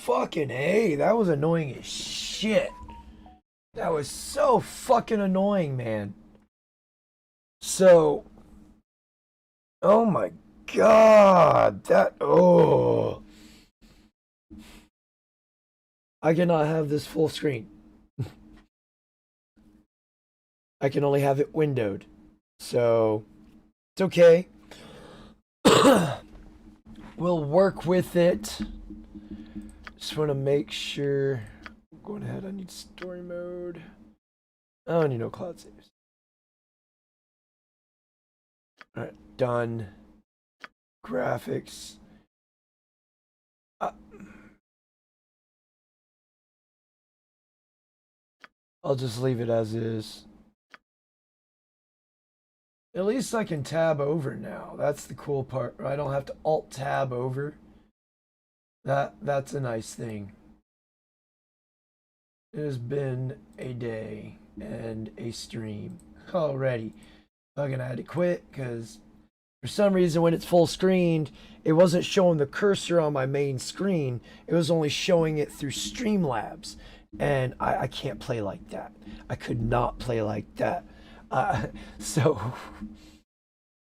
fucking A. That was annoying as shit. That was so fucking annoying, man. So, oh my god, oh. I cannot have this full screen. I can only have it windowed. So, it's okay. We'll work with it. Just want to make sure. I'm going ahead. I need story mode. I don't need no cloud saves. All right, done. Graphics. I'll just leave it as is. At least I can tab over now. That's the cool part. I don't have to alt tab over. That's a nice thing. It has been a day and a stream already. Fucking I had to quit because for some reason when it's full screened, it wasn't showing the cursor on my main screen. It was only showing it through Streamlabs. And I can't play like that. I could not play like that. So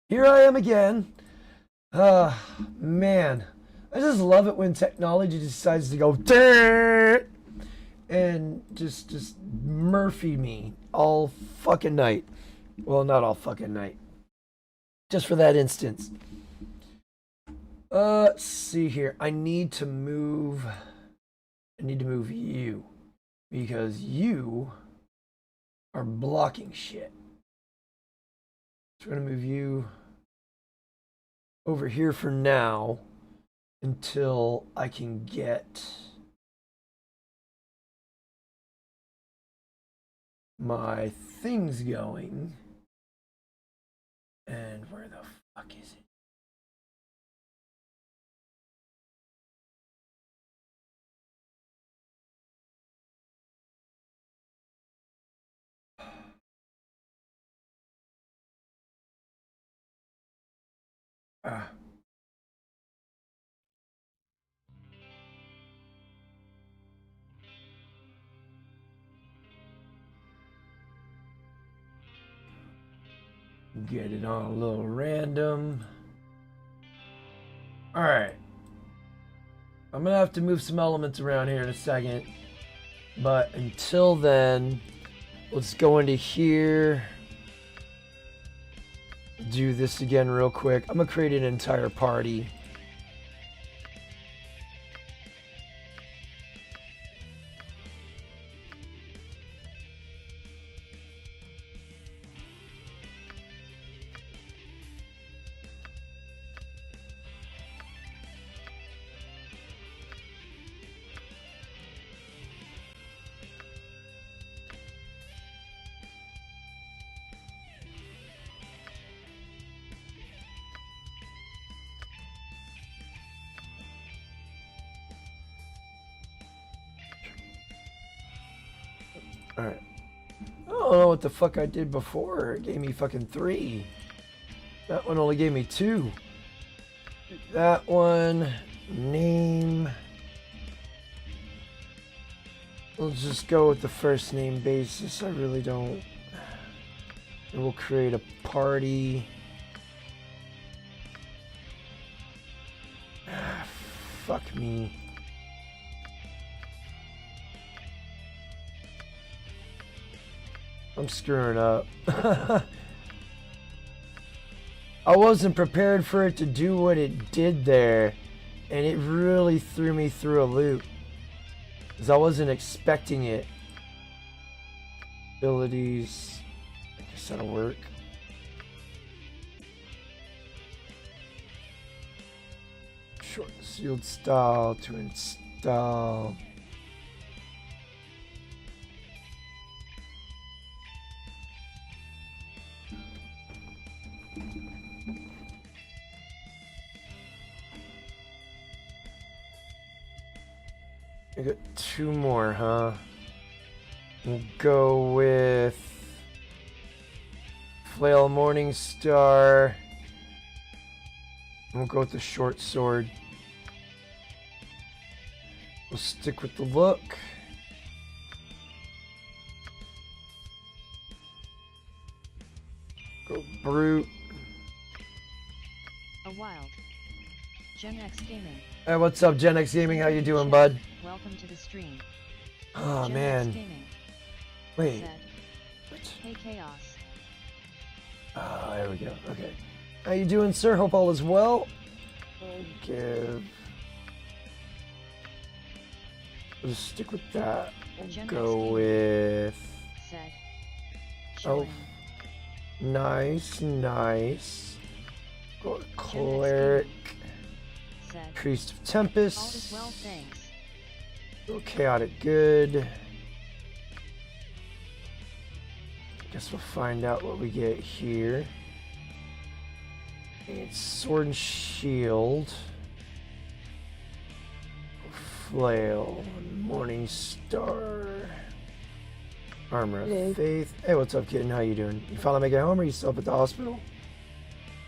here I am again. Man, I just love it when technology decides to go and just Murphy me all fucking night. Well, not all fucking night. Just for that instance. Let's see here. I need to move you because you are blocking shit. So we're gonna move you over here for now until I can get my things going. And where the fuck is it? Get it on a little random. Alright. I'm gonna have to move some elements around here in a second. But until then, let's go into here. Do this again real quick. I'm gonna create an entire party. Alright. I don't know what the fuck I did before. It gave me fucking 3. That one only gave me 2. That one. Name. Let's just go with the first name basis. I really don't. And we'll create a party. Fuck me. I'm screwing up. I wasn't prepared for it to do what it did there, and it really threw me through a loop because I wasn't expecting it. Abilities, I guess that'll work. Short sealed style to install. I got 2 more, huh? We'll go with Flail Morningstar. We'll go with the short sword. We'll We'll stick with the look. Go brute. A wild. Gen X Gaming. Hey, what's up, Gen X Gaming? How you doing, bud? Welcome to the stream. Oh, Gen man. X Gaming Wait. said, What? hey, Chaos. Oh, there we go. Okay. How you doing, sir? Hope all is well. I'll give... We'll just stick with that. We'll Gen go X Gaming with... said, Oh. join. Nice, nice. Go with Gen X Cleric. Gaming said, Priest of all Tempest. is well, thanks. Go Chaotic Good. Guess we'll find out what we get here. It's Sword and Shield. Flail. Morning Star. Armor of Faith. Hey, what's up, kitten? How you doing? You finally make it home, or you still up at the hospital?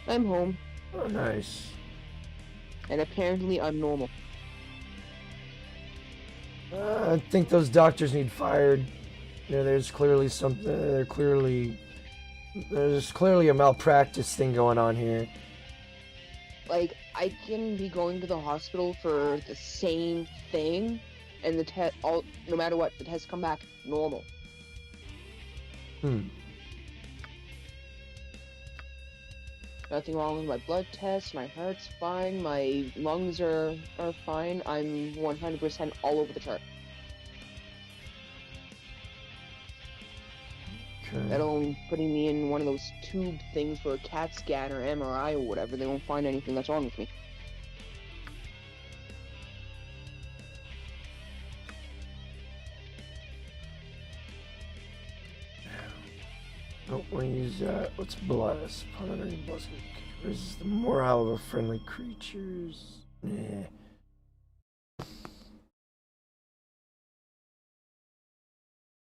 I'm home, Oh, nice. and apparently I'm normal. I think those doctors need fired. You know, there's clearly something. There's clearly a malpractice thing going on here. Like, I can be going to the hospital for the same thing, and the test, no matter what, the tests come back normal. Nothing wrong with my blood test, my heart's fine, my lungs are fine, I'm 100% all over the chart. Let alone putting me in one of those tube things for a CAT scan or MRI or whatever, they won't find anything that's wrong with me. Don't want to use that. Let's bless. Upon uttering blessing, raises the morale of our friendly creatures. Nah.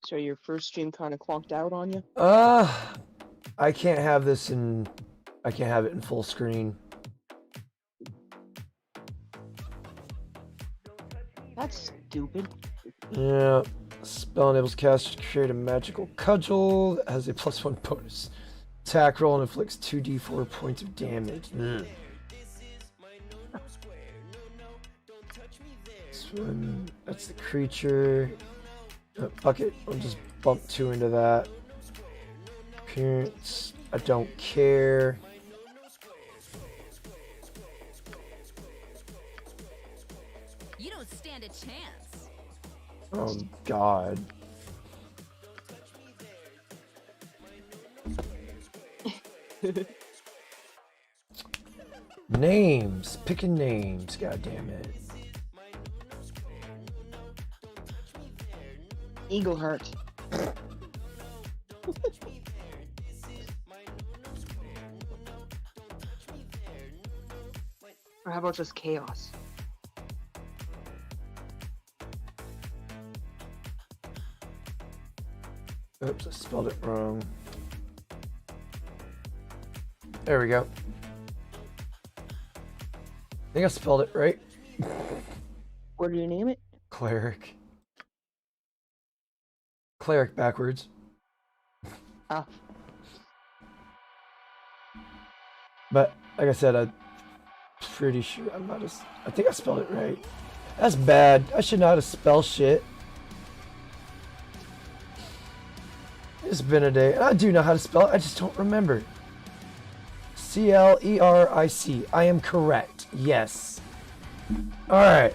So your first stream kind of clonked out on you? I can't have this in. I can't have it in full screen. That's stupid. Yeah. Spell enables casters to create a magical cudgel that has a +1 bonus attack roll and inflicts 2d4 points of damage. That's the creature. Bucket, I'll just bump 2 into that. Appearance, I don't care. You don't stand a chance. Oh, God. Names. Picking names. God damn it. Eagle heart. Or how about just chaos? Oops, I spelled it wrong. There we go. I think I spelled it right. What do you name it? Cleric. Cleric backwards. Ah. But like I said, I'm pretty sure I'm not. I think I spelled it right. That's bad. I should know how to spell shit. It's been a day. I do know how to spell it. I just don't remember. Cleric. I am correct. Yes. All right.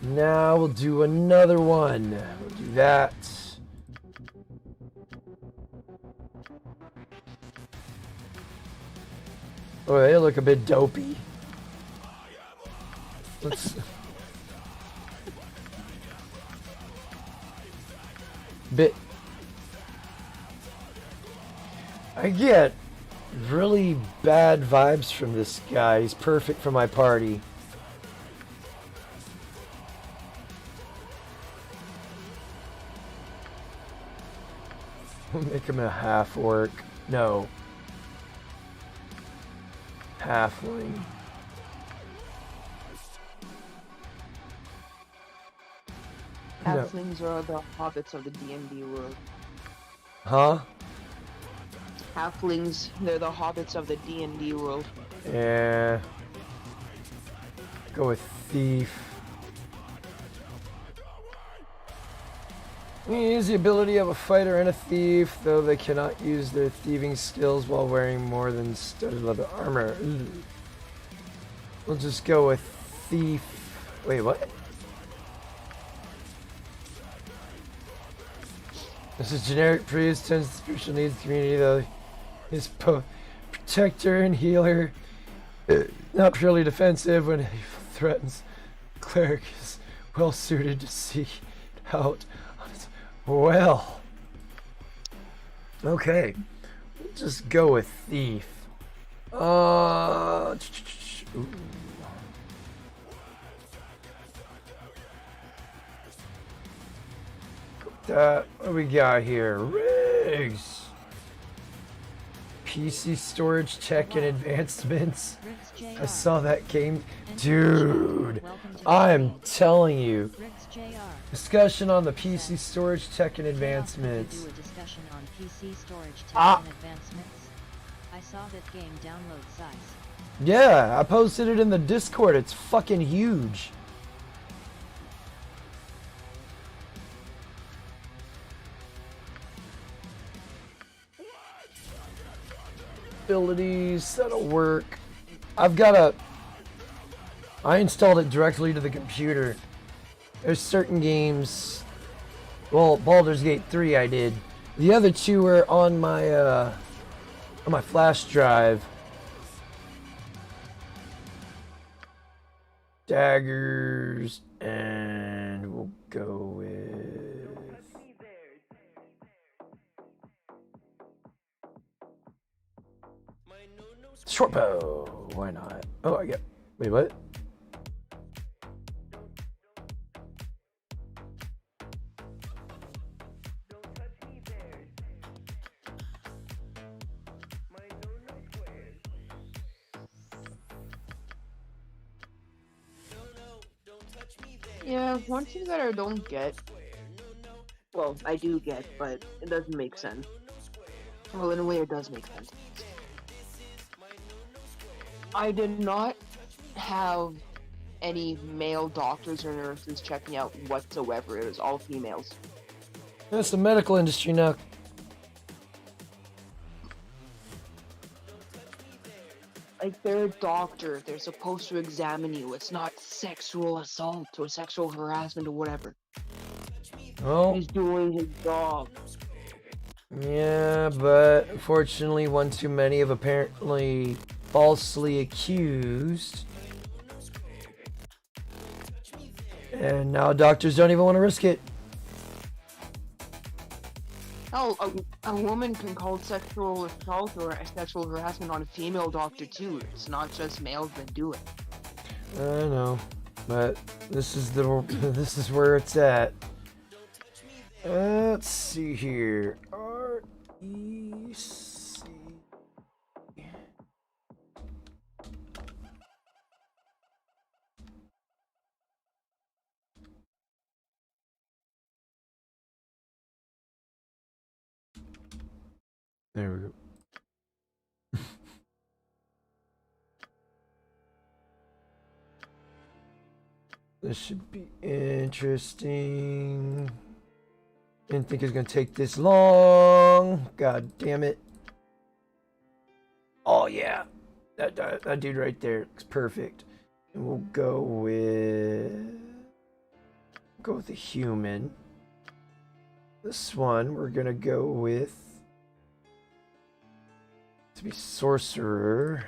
Now we'll do another one. We'll do that. Oh, they look a bit dopey. Let's... bit... I get really bad vibes from this guy. He's perfect for my party. We'll make him a half-orc. No. Halfling. Halflings are the hobbits of the D&D world. Huh? Halflings, they're the hobbits of the D&D world. Yeah. Go with thief. Use the ability of a fighter and a thief, though they cannot use their thieving skills while wearing more than studded leather armor. Ooh. We'll just go with thief. Wait, what? This is generic priest, tends to spiritual needs of the community, though he's protector and healer. Not purely defensive when he threatens. Cleric is well suited to seek out. Well, okay, we'll just go with thief. Ooh. What do we got here? Rigs. PC storage tech and advancements. I saw that game. Dude, I'm telling you. Discussion on the PC storage tech and advancements. Do a discussion on PC storage tech and advancements. I saw that game download size. Yeah, I posted it in the Discord. It's fucking huge. Abilities, that'll work. I installed it directly to the computer. There's certain games. Well, Baldur's Gate 3 I did. The other two were on my flash drive. Daggers, and we'll go with short bow. Why not? Oh, I get. Wait, what? Yeah, one thing that I don't get. Well, I do get, but it doesn't make sense. Well, in a way, it does make sense. I did not have any male doctors or nurses checking out whatsoever. It was all females. That's the medical industry now. Like, they're a doctor. They're supposed to examine you. It's not sexual assault or sexual harassment or whatever. Oh. He's doing his job. Yeah, but unfortunately, one too many have apparently falsely accused. And now doctors don't even want to risk it. Hell, a woman can call sexual assault or sexual harassment on a female doctor too. It's not just males that do it. I know, but this is where it's at. Let's see here. REC. There we go. This should be interesting. Didn't think it was gonna take this long. God damn it. Oh yeah. That dude right there looks perfect. And we'll go with the human. This one we're gonna go with to be sorcerer.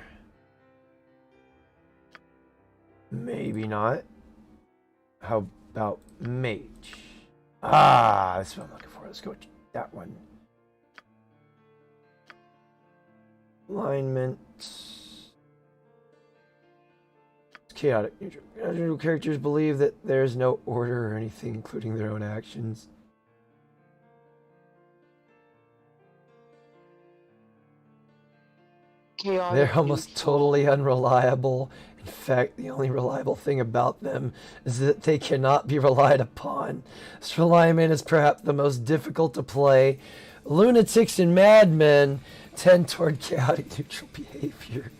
Maybe not. How about mage? Ah, that's what I'm looking for. Let's go with that one. Alignment. Chaotic neutral. Neutral characters believe that there's no order or anything, including their own actions. Chaotic They're almost neutral. totally unreliable In fact, the only reliable thing about them is that they cannot be relied upon. This alignment is perhaps the most difficult to play. Lunatics and madmen tend toward chaotic neutral behavior.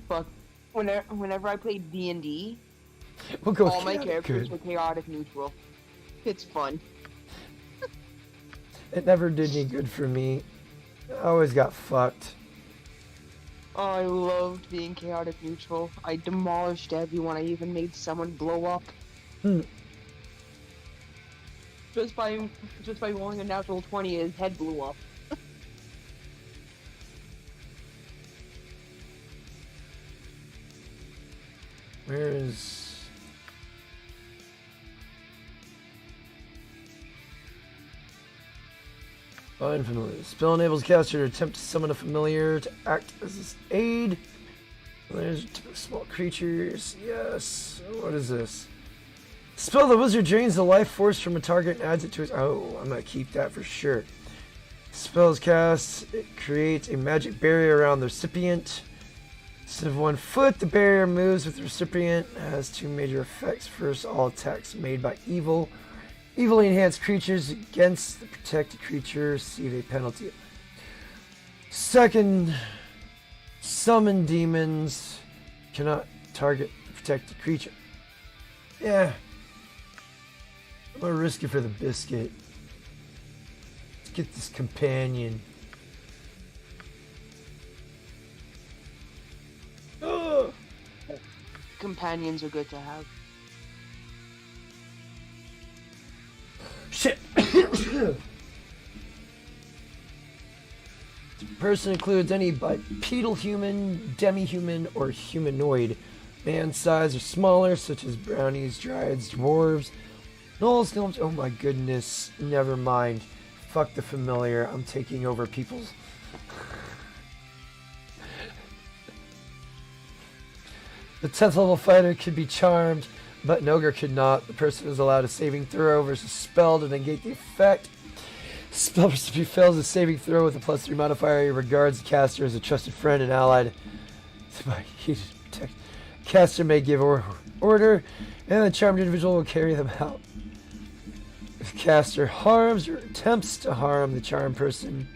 Fuck. Whenever I play D&D, We'll go all with my chaotic characters good. are chaotic neutral. It's fun. It never did any good for me. I always got fucked. Oh, I loved being chaotic neutral. I demolished everyone. I even made someone blow up. Just by rolling a natural 20, his head blew up. Where is... Find familiar. Spell enables caster to attempt to summon a familiar to act as his aid. There's small creatures. Yes. What is this? Spell the wizard drains the life force from a target and adds it to his... Oh, I'm gonna keep that for sure. Spell is cast. It creates a magic barrier around the recipient. Instead of 1 foot, the barrier moves with the recipient. It has 2 major effects. First, all attacks made by evilly enhanced creatures against the protected creature receive a penalty. Second, summon demons cannot target the protected creature. Yeah. I'm gonna risk it for the biscuit. Let's get this companion. Oh. Companions are good to have. Shit. The person includes any bipedal human, demi-human, or humanoid. Man size or smaller, such as brownies, dryads, dwarves, gnolls, gnomes. Oh my goodness. Never mind. Fuck the familiar. I'm taking over people's... The 10th level fighter could be charmed, but an ogre could not. The person is allowed a saving throw versus spell to negate the effect. Spell recipient fails a saving throw with a +3 modifier. He regards the caster as a trusted friend and allied. Caster may give order, and the charmed individual will carry them out. If the caster harms or attempts to harm the charmed person,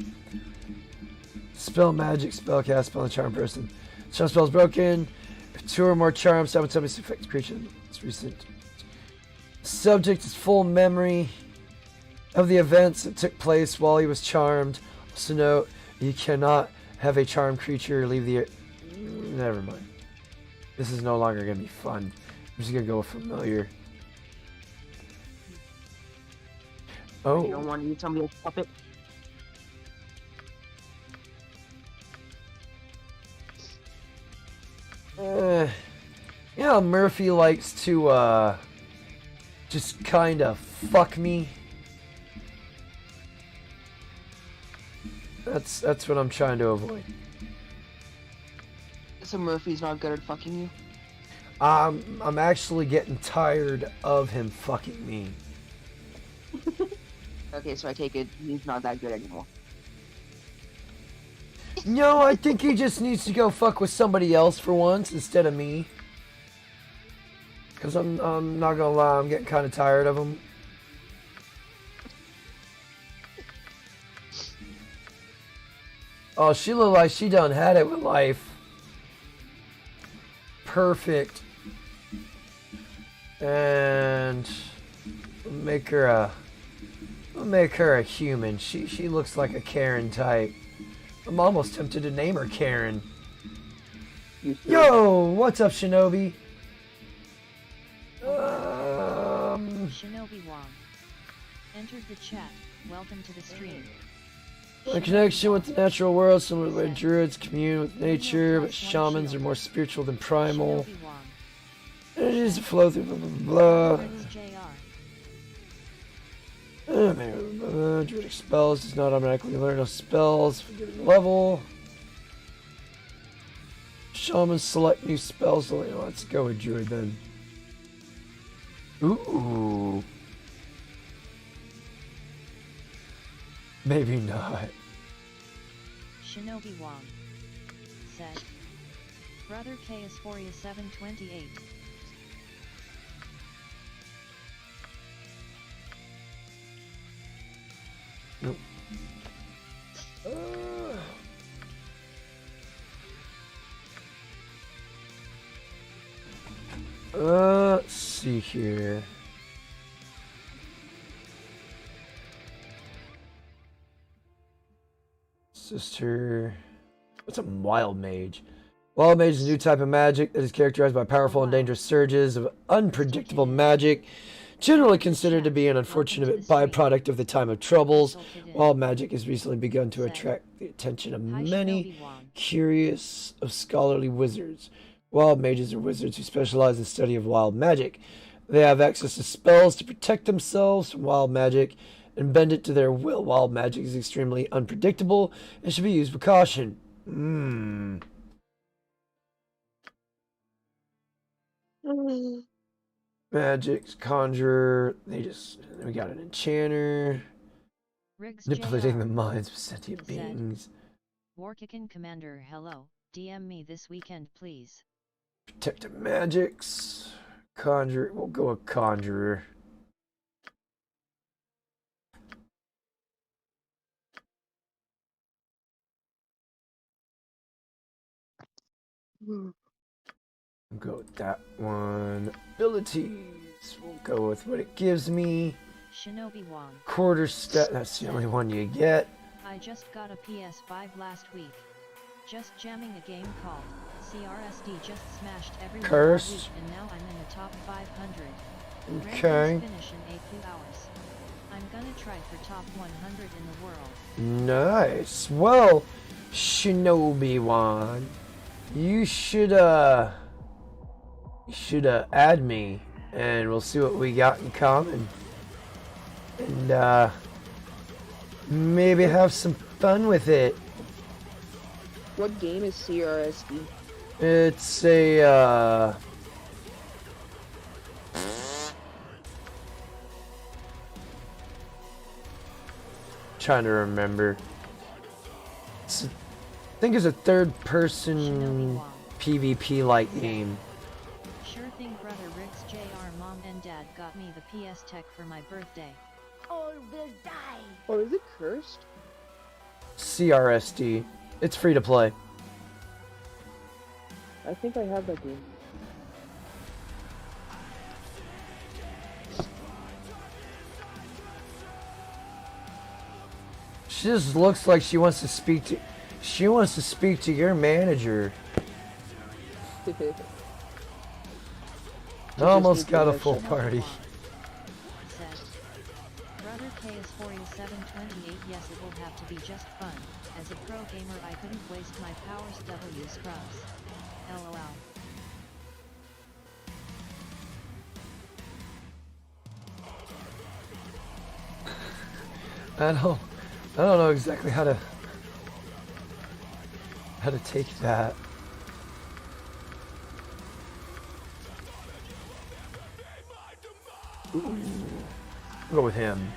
spell magic, spell cast, spell the charmed person. Charm spell is broken. If 2 or more charms simultaneously affect the creature, it's recent. Subject is full memory of the events that took place while he was charmed. Also note, you cannot have a charmed creature leave the... Never mind. This is no longer going to be fun. I'm just going to go with familiar. Oh. You don't want to use somebody else's puppet? You know how Murphy likes to, just kind of fuck me? That's what I'm trying to avoid. So Murphy's not good at fucking you? I'm actually getting tired of him fucking me. Okay, so I take it he's not that good anymore. No, I think he just needs to go fuck with somebody else for once instead of me. Because I'm not gonna lie, I'm getting kind of tired of him. Oh, she looked like she done had it with life. Perfect. And make her a human. She looks like a Karen type. I'm almost tempted to name her Karen. Yo, what's up, Shinobi? Shinobi Wong entered the chat. Welcome to the stream. A connection with the natural world, similar to the way druids commune with nature, but shamans are more spiritual than primal. Shinobi Wong. Energies that flow through blah blah blah. Prince JR. Druidic spells does not automatically learn no spells for a given level. Shamans select new spells. Let's go with druid then. Ooh. Maybe not. Shinobi Wong said, Brother K is 4728. Nope. Let's see here. Sister. What's a wild mage? Wild mage is a new type of magic that is characterized by powerful and dangerous surges of unpredictable magic, generally considered to be an unfortunate byproduct of the time of troubles. Wild magic has recently begun to attract the attention of many curious of scholarly wizards. Wild mages are wizards who specialize in the study of wild magic. They have access to spells to protect themselves from wild magic and bend it to their will. Wild magic is extremely unpredictable and should be used with caution. Magic, conjurer, we got an enchanter. Manipulating the minds of sentient beings. Warkikin Commander, hello, DM me this weekend please. Protective magics. Conjurer, we'll go with conjurer. We'll go with that one. Abilities. We'll go with what it gives me. Shinobi Wong. Quarter stat. That's the only one you get. I just got a PS5 last week. Just jamming a game called CRSD. Just smashed everyone Cursed. all week, and now I'm in the top 500. Okay. Rankings finish in a few hours. I'm gonna try for top 100 in the world. Nice. Well, Shinobi Wan, you should add me, and we'll see what we got in common, and maybe have some fun with it. What game is CRSD? It's a trying to remember. I think it's a third-person PvP-like game. Sure thing, brother Rick's JR. Mom and Dad got me the PS Tech for my birthday. All will die. Or is it cursed? CRSD. It's free to play. I think I have that game. She just looks like she wants to speak to. She wants to speak to your manager. Almost got a full party. Said. Brother K is 4728. Yes, it will have to be just fun. As a pro gamer, I couldn't waste my powers. W scrubs. LOL. I don't know exactly how to take that. Ooh. I'll go with him.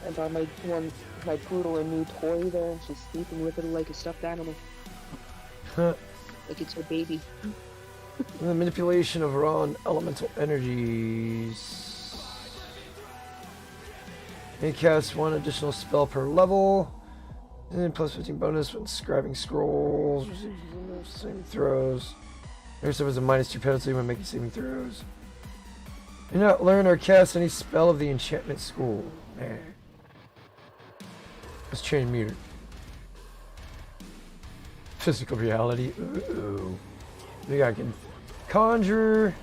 And by my poodle a new toy there, she's sleeping with it like a stuffed animal. Like it's her baby. The manipulation of raw and elemental energies. May cast one additional spell per level. And plus 15 bonus when scribing scrolls. Saving throws. There's a -2 penalty when making saving throws. Do not learn or cast any spell of the enchantment school. Man. Let's change meter. Physical reality. Ooh. We got conjurer.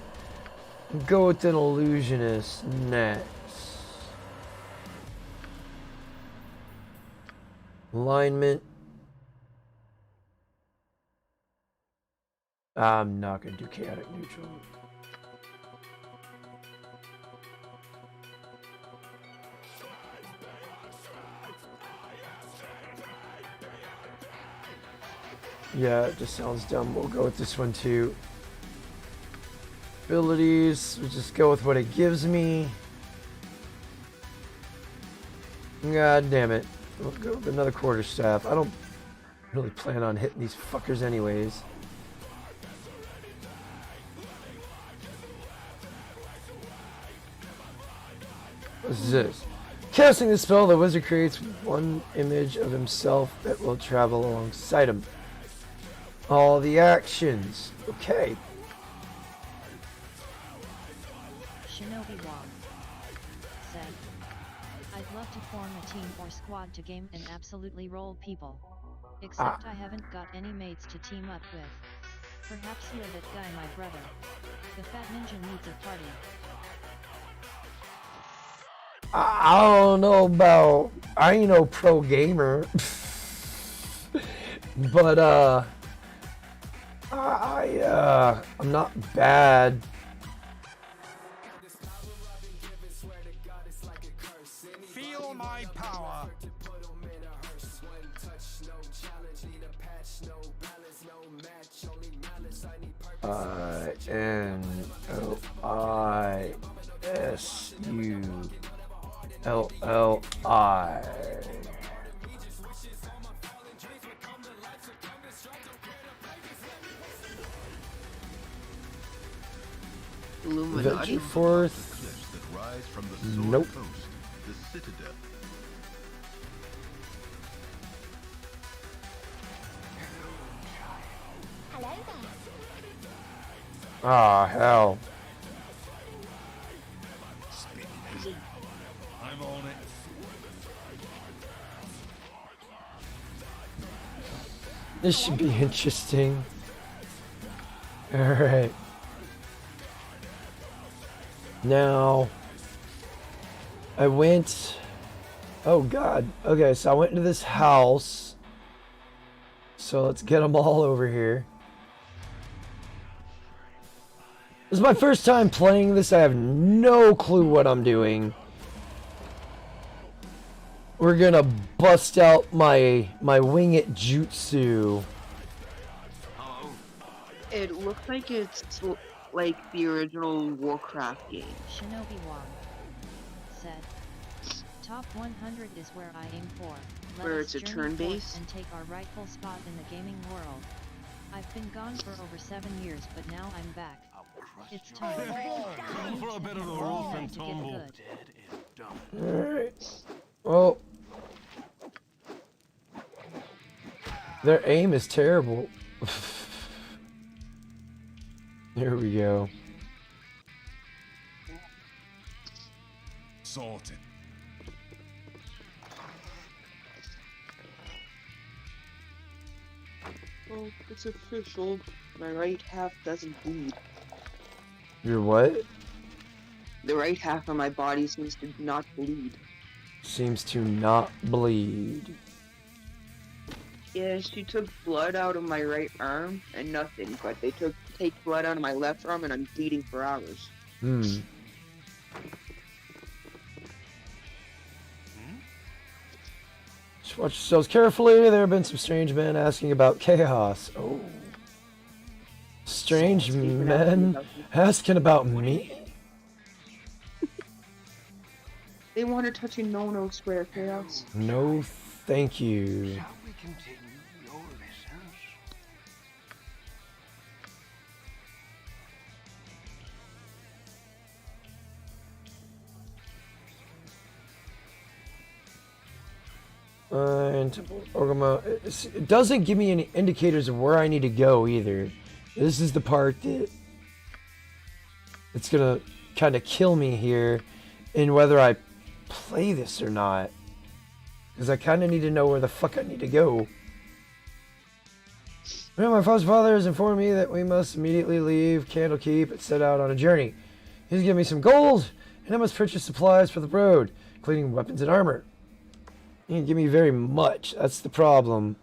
Go with an illusionist next. Alignment. I'm not gonna do chaotic neutral. Yeah, it just sounds dumb. We'll go with this one too. Abilities, we'll just go with what it gives me. God damn it. We'll go with another quarterstaff. I don't really plan on hitting these fuckers anyways. What is this? Casting the spell, the wizard creates one image of himself that will travel alongside him. All the actions. Okay. Shinobi Wong said, I'd love to form a team or squad to game and absolutely roll people. Except I haven't got any mates to team up with. Perhaps you're that guy, my brother. The fat ninja needs a party. I don't know about, I ain't no pro gamer, but I'm not bad. Feel my power. NOISULLI. Illuminati. Venture forth. Cliffs that rise from the Sword Nope. Coast, the Citadel. Hello there. Ah, hell. I'm on it. This should be interesting. Alright. Now, I went... Oh, God. Okay, so I went into this house. So let's get them all over here. This is my first time playing this. I have no clue what I'm doing. We're gonna bust out my wing it jutsu. It looks like it's like the original Warcraft game. Shinobi Wong said, Top 100 is where I aim for. Let Where us it's a journey forth turn-based? and take our rightful spot in the gaming world. I've been gone for over 7 years, but now I'm back. It's time. Time for a bit of a It's rough time and to get tumble. good. Alright. Well. Their aim is terrible. Here we go. Sorted. Well, it's official. My right half doesn't bleed. Your what? The right half of my body seems to not bleed. Seems to not bleed. Yeah, she took blood out of my right arm and nothing, but they take blood out of my left arm and I'm bleeding for hours. Hmm. Just watch yourselves carefully. There have been some strange men asking about chaos. Oh. Strange men asking about me? They want to touch a no-no square, Chaos. No, thank you. Shall we continue your lessons? And it doesn't give me any indicators of where I need to go either. This is the part that it's gonna kind of kill me here in whether I play this or not, because I kind of need to know where the fuck I need to go. Well, my foster father has informed me that we must immediately leave Candlekeep and set out on a journey. He's given me some gold, and I must purchase supplies for the road, including weapons and armor. He didn't give me very much. That's the problem.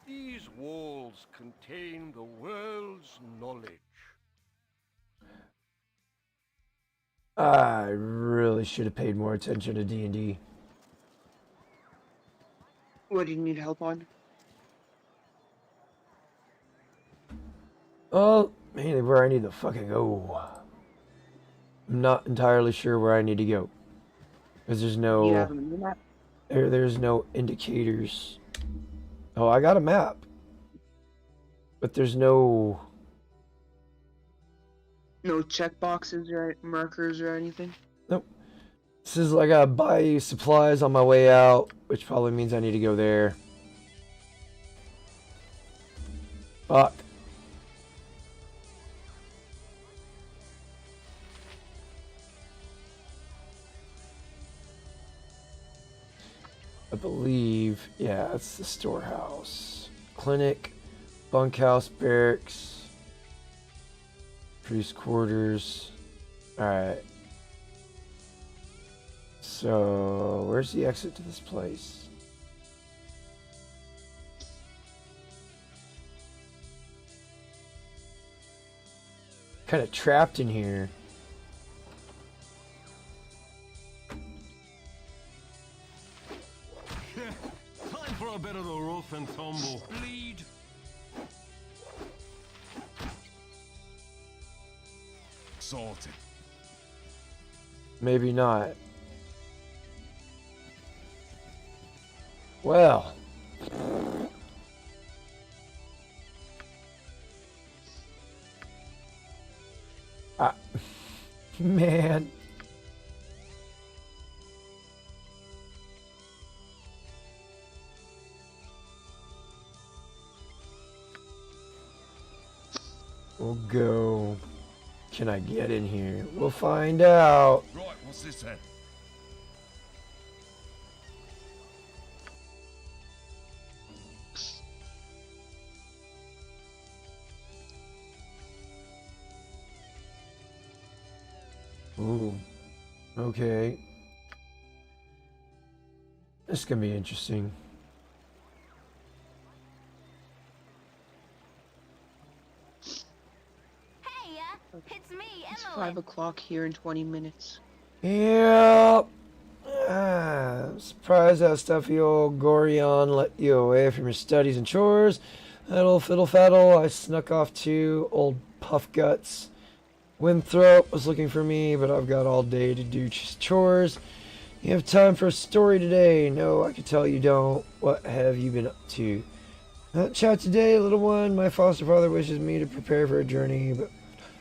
These walls contain the world's knowledge. I really should have paid more attention to D&D. What do you need help on? Oh, mainly where I need to fucking go. I'm not entirely sure where I need to go. Because there's You have no... them in the map. There's no indicators. Oh, I got a map. But there's no... No checkboxes or markers or anything. Nope. This is like I gotta buy supplies on my way out, which probably means I need to go there. Fuck. I believe, yeah, it's the storehouse. Clinic, bunkhouse, barracks, priest quarters. Alright. So, where's the exit to this place? Kind of trapped in here. Time for a bit of the rough and tumble. Bleed. Salted. Maybe not. Well. Man. We'll go. Can I get in here? We'll find out. Right, what's this then? Ooh. Okay. This is gonna be interesting. Hey, it's me, It's Emily. 5 o'clock here in 20 minutes. Yeah. I'm surprised how stuffy old Gorion let you away from your studies and chores. That old fiddle faddle I snuck off to, old puff guts. Winthrop was looking for me, but I've got all day to do chores. You have time for a story today? No, I can tell you don't. What have you been up to? Chat today, little one. My foster father wishes me to prepare for a journey, but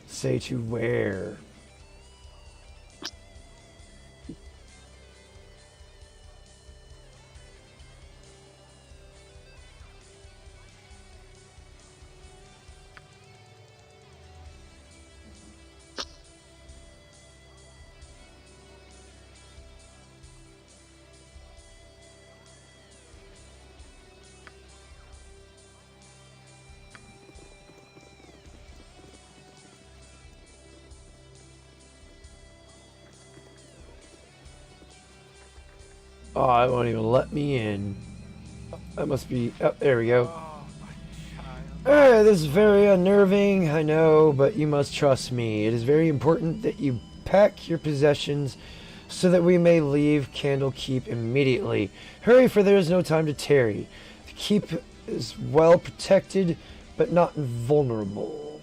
say to where? Oh, it won't even let me in. That must be... Oh, there we go. Alright, this is very unnerving, I know, but you must trust me. It is very important that you pack your possessions so that we may leave Candlekeep immediately. Hurry, for there is no time to tarry. The keep is well protected, but not invulnerable.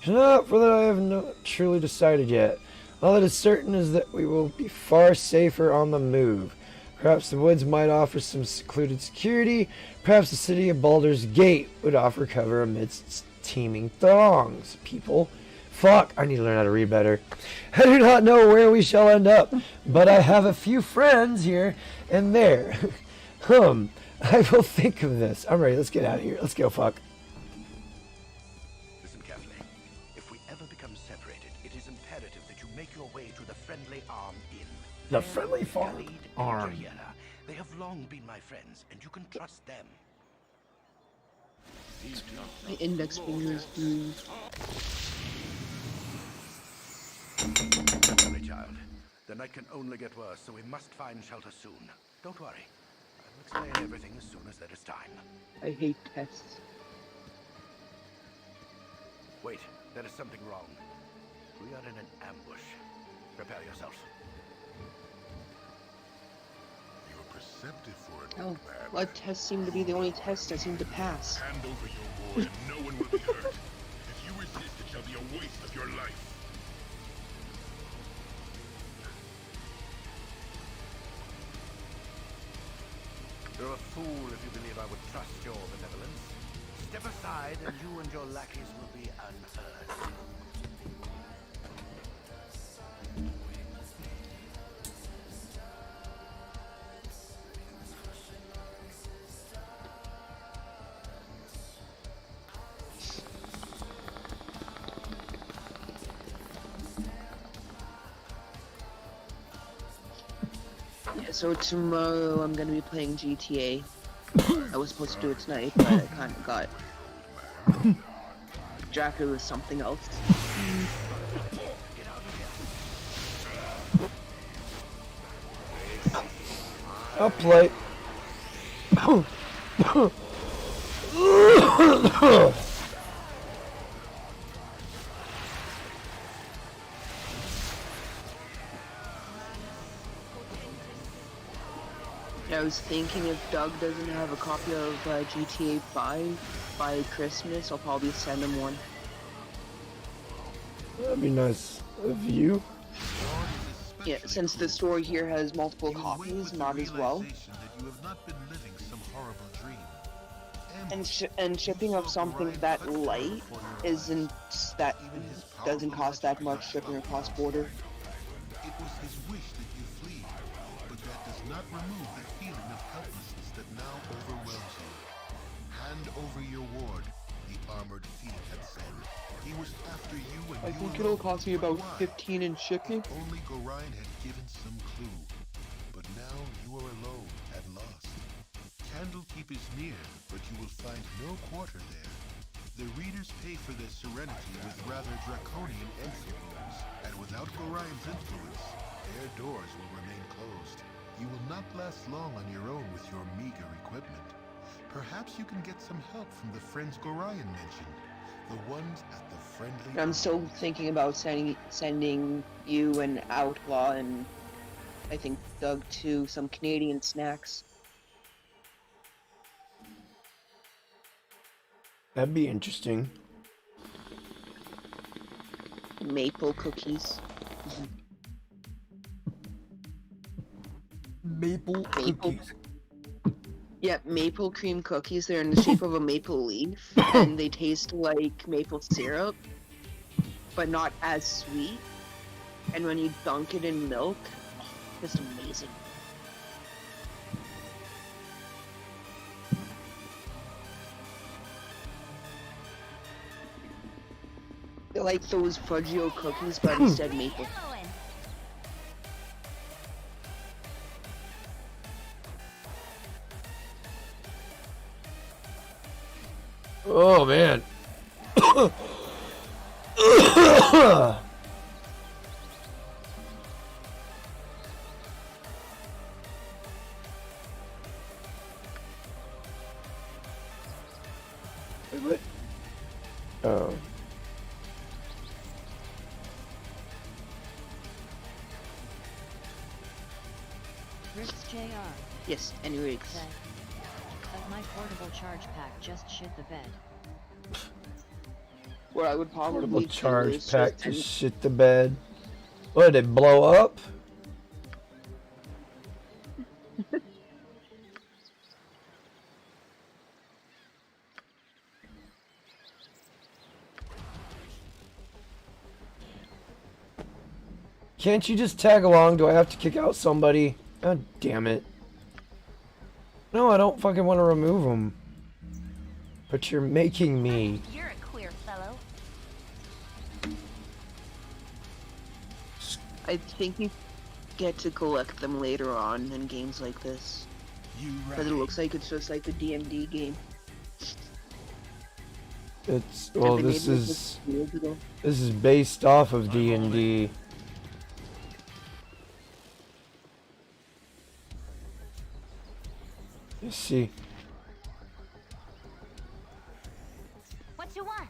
Not for that I have not truly decided yet. All that is certain is that we will be far safer on the move. Perhaps the woods might offer some secluded security. Perhaps the city of Baldur's Gate would offer cover amidst teeming throngs. People. Fuck, I need to learn how to read better. I do not know where we shall end up, but I have a few friends here and there. I will think of this. I'm ready, let's get out of here. Let's go, fuck. Listen carefully. If we ever become separated, it is imperative that you make your way to the Friendly Arm Inn. The Friendly Farm Khalid and Arm. Jahiera. They have long been my friends, and you can trust them. My index finger is blue. Sorry, child. The night can only get worse, so we must find shelter soon. Don't worry. I will explain everything as soon as there is time. I hate tests. Wait, there is something wrong. We are in an ambush. Prepare yourself. You're perceptive for an Oh, old man. blood tests seem to be the only test I seem to pass. Hand over your boy and no one will be hurt. your life. You're a fool if you believe I would trust your benevolence. Step aside and you and your lackeys will be unheard. Yeah, so tomorrow I'm gonna be playing GTA. I was supposed to do it tonight, but I kind of got distracted with something else. I'll play. I was thinking if Doug doesn't have a copy of GTA 5 by Christmas, I'll probably send him one. That'd be nice of you. Yeah, since the store here has multiple copies, might as well. That you have not been living some horrible dream. And shipping of something that light doesn't cost that much shipping across border. It was his wish that you flee, but that does not remove the feeling of helplessness that now overwhelms you. Hand over your ward, the armored fiend had said. He was after you and I you think alone. it'll cost me about Why? 15 in shipping. If only Gorion had given some clue. But now you are alone and lost. Candlekeep is near, but you will find no quarter there. The readers pay for their serenity with rather draconian entry rules, and without Gorion's influence, their doors will remain closed. You will not last long on your own with your meager equipment. Perhaps you can get some help from the friends Gorion mentioned. The ones at the friendly... I'm still thinking about sending you and Outlaw and I think Doug too some Canadian snacks. That'd be interesting. Maple cookies. Maple cookies. Yeah, maple cream cookies. They're in the shape of a maple leaf, and they taste like maple syrup, but not as sweet. And when you dunk it in milk, it's amazing. They're like those Fudgio cookies, but instead maple. Oh man. Wait, what? Oh. Rips JR Yes, anyways. said, "Of my portable charge pack just shit the bed." What I would probably Portable do charge is pack just to shit the bed. What, did it blow up? Can't you just tag along? Do I have to kick out somebody? God damn it. No, I don't fucking want to remove them. But you're making me. You're a queer fellow. I think you get to collect them later on in games like this. You Because it looks like it's just like the DMD game. It's that well, they made this like is years ago. this is based off of D&D. You see, What you want?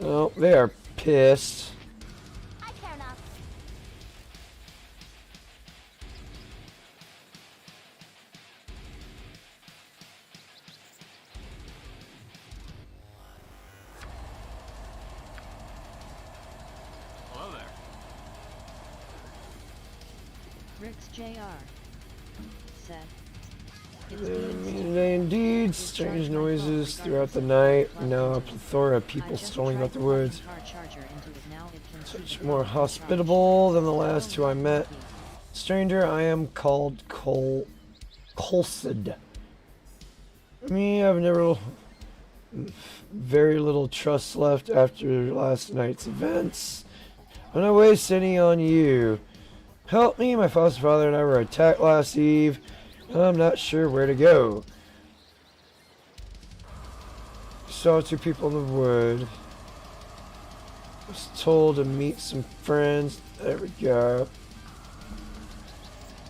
Oh, they are pissed. I care not. Hello there. Rick's JR. Said. It's being Indeed, strange noises throughout the night. Now a plethora of people strolling about the woods. Such more hospitable than the last two I met. Stranger, I am called Colsid. Me, I've never very little trust left after last night's events. I'm not waste any on you. Help me, my foster father and I were attacked last eve. I'm not sure where to go. Saw two people in the wood. Was told to meet some friends. There we go.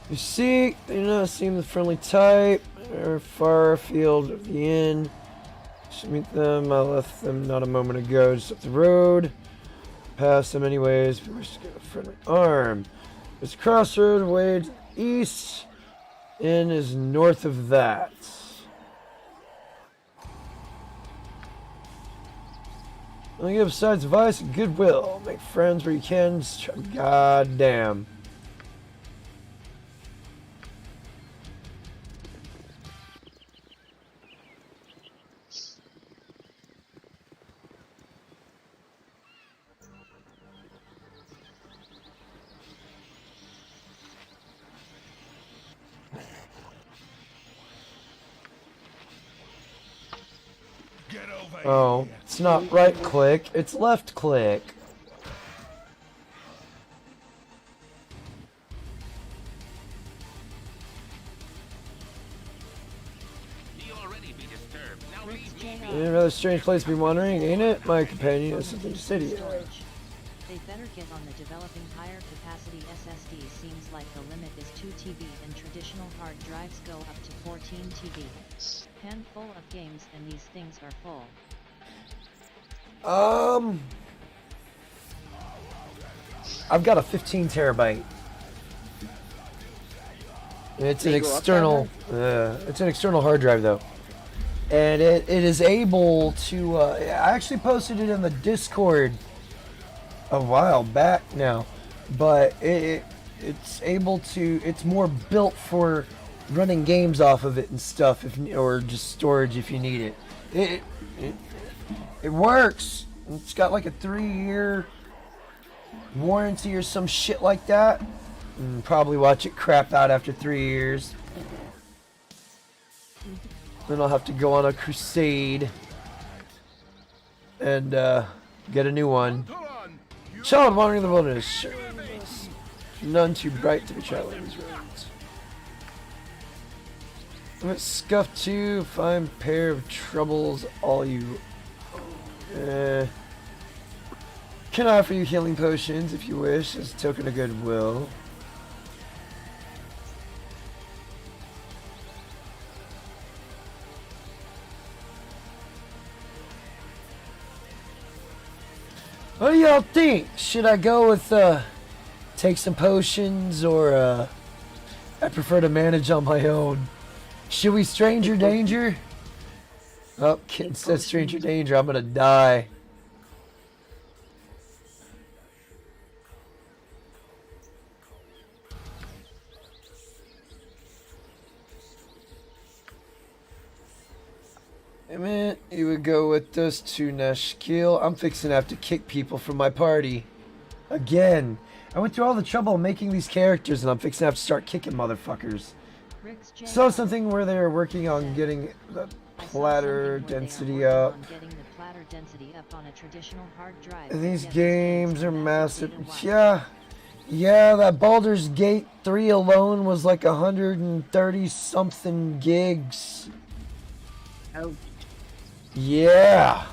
You see, they do not seem the friendly type. They're far afield of the inn. Should meet them. I left them not a moment ago, just up the road. Past them anyways. We wish to get a friendly arm. There's a crossroad way to the east. Inn is north of that. Only besides advice and goodwill. Make friends where you can. God damn. Get over Oh, here. it's not right click, it's left click. You'll already be disturbed. Now Rick's leave me. JR. A rather strange place to be wandering, ain't it? My companion has something to say to you. Storage. They better get on the developing higher capacity SSD. Seems like the limit is 2 TB and traditional hard drives go up to 14 TB. Handful of games and these things are full. I've got a 15 terabyte. It's an They go up it's an external hard drive though. And it is able to, I actually posted it in the Discord a while back now, but it's able to, it's more built for running games off of it and stuff, or just storage if you need it. It works. It's got like a 3-year warranty or some shit like that. And probably watch it crap out after 3 years. Then I'll have to go on a crusade and get a new one. Come on. You Child wandering in the wilderness. Sure, none too bright to be traveling these roads. I'm at scuff too. Fine pair of troubles, all you. Can offer you healing potions if you wish, as a token of goodwill. What do y'all think? Should I go with take some potions, or I prefer to manage on my own? Should we stranger danger? Oh, kitten says stranger danger. I'm gonna die. I mean, you would go with us to Nashkil. I'm fixing to have to kick people from my party. Again. I went through all the trouble of making these characters, and I'm fixing to have to start kicking motherfuckers. Rick's JR. Saw something where they were working on getting the I saw platter something where they are density working up. on getting the platter density up on a traditional hard drive. And these Yet games are massive. data wise. Yeah, that Baldur's Gate 3 alone was like 130 something gigs. Oh, Yeah.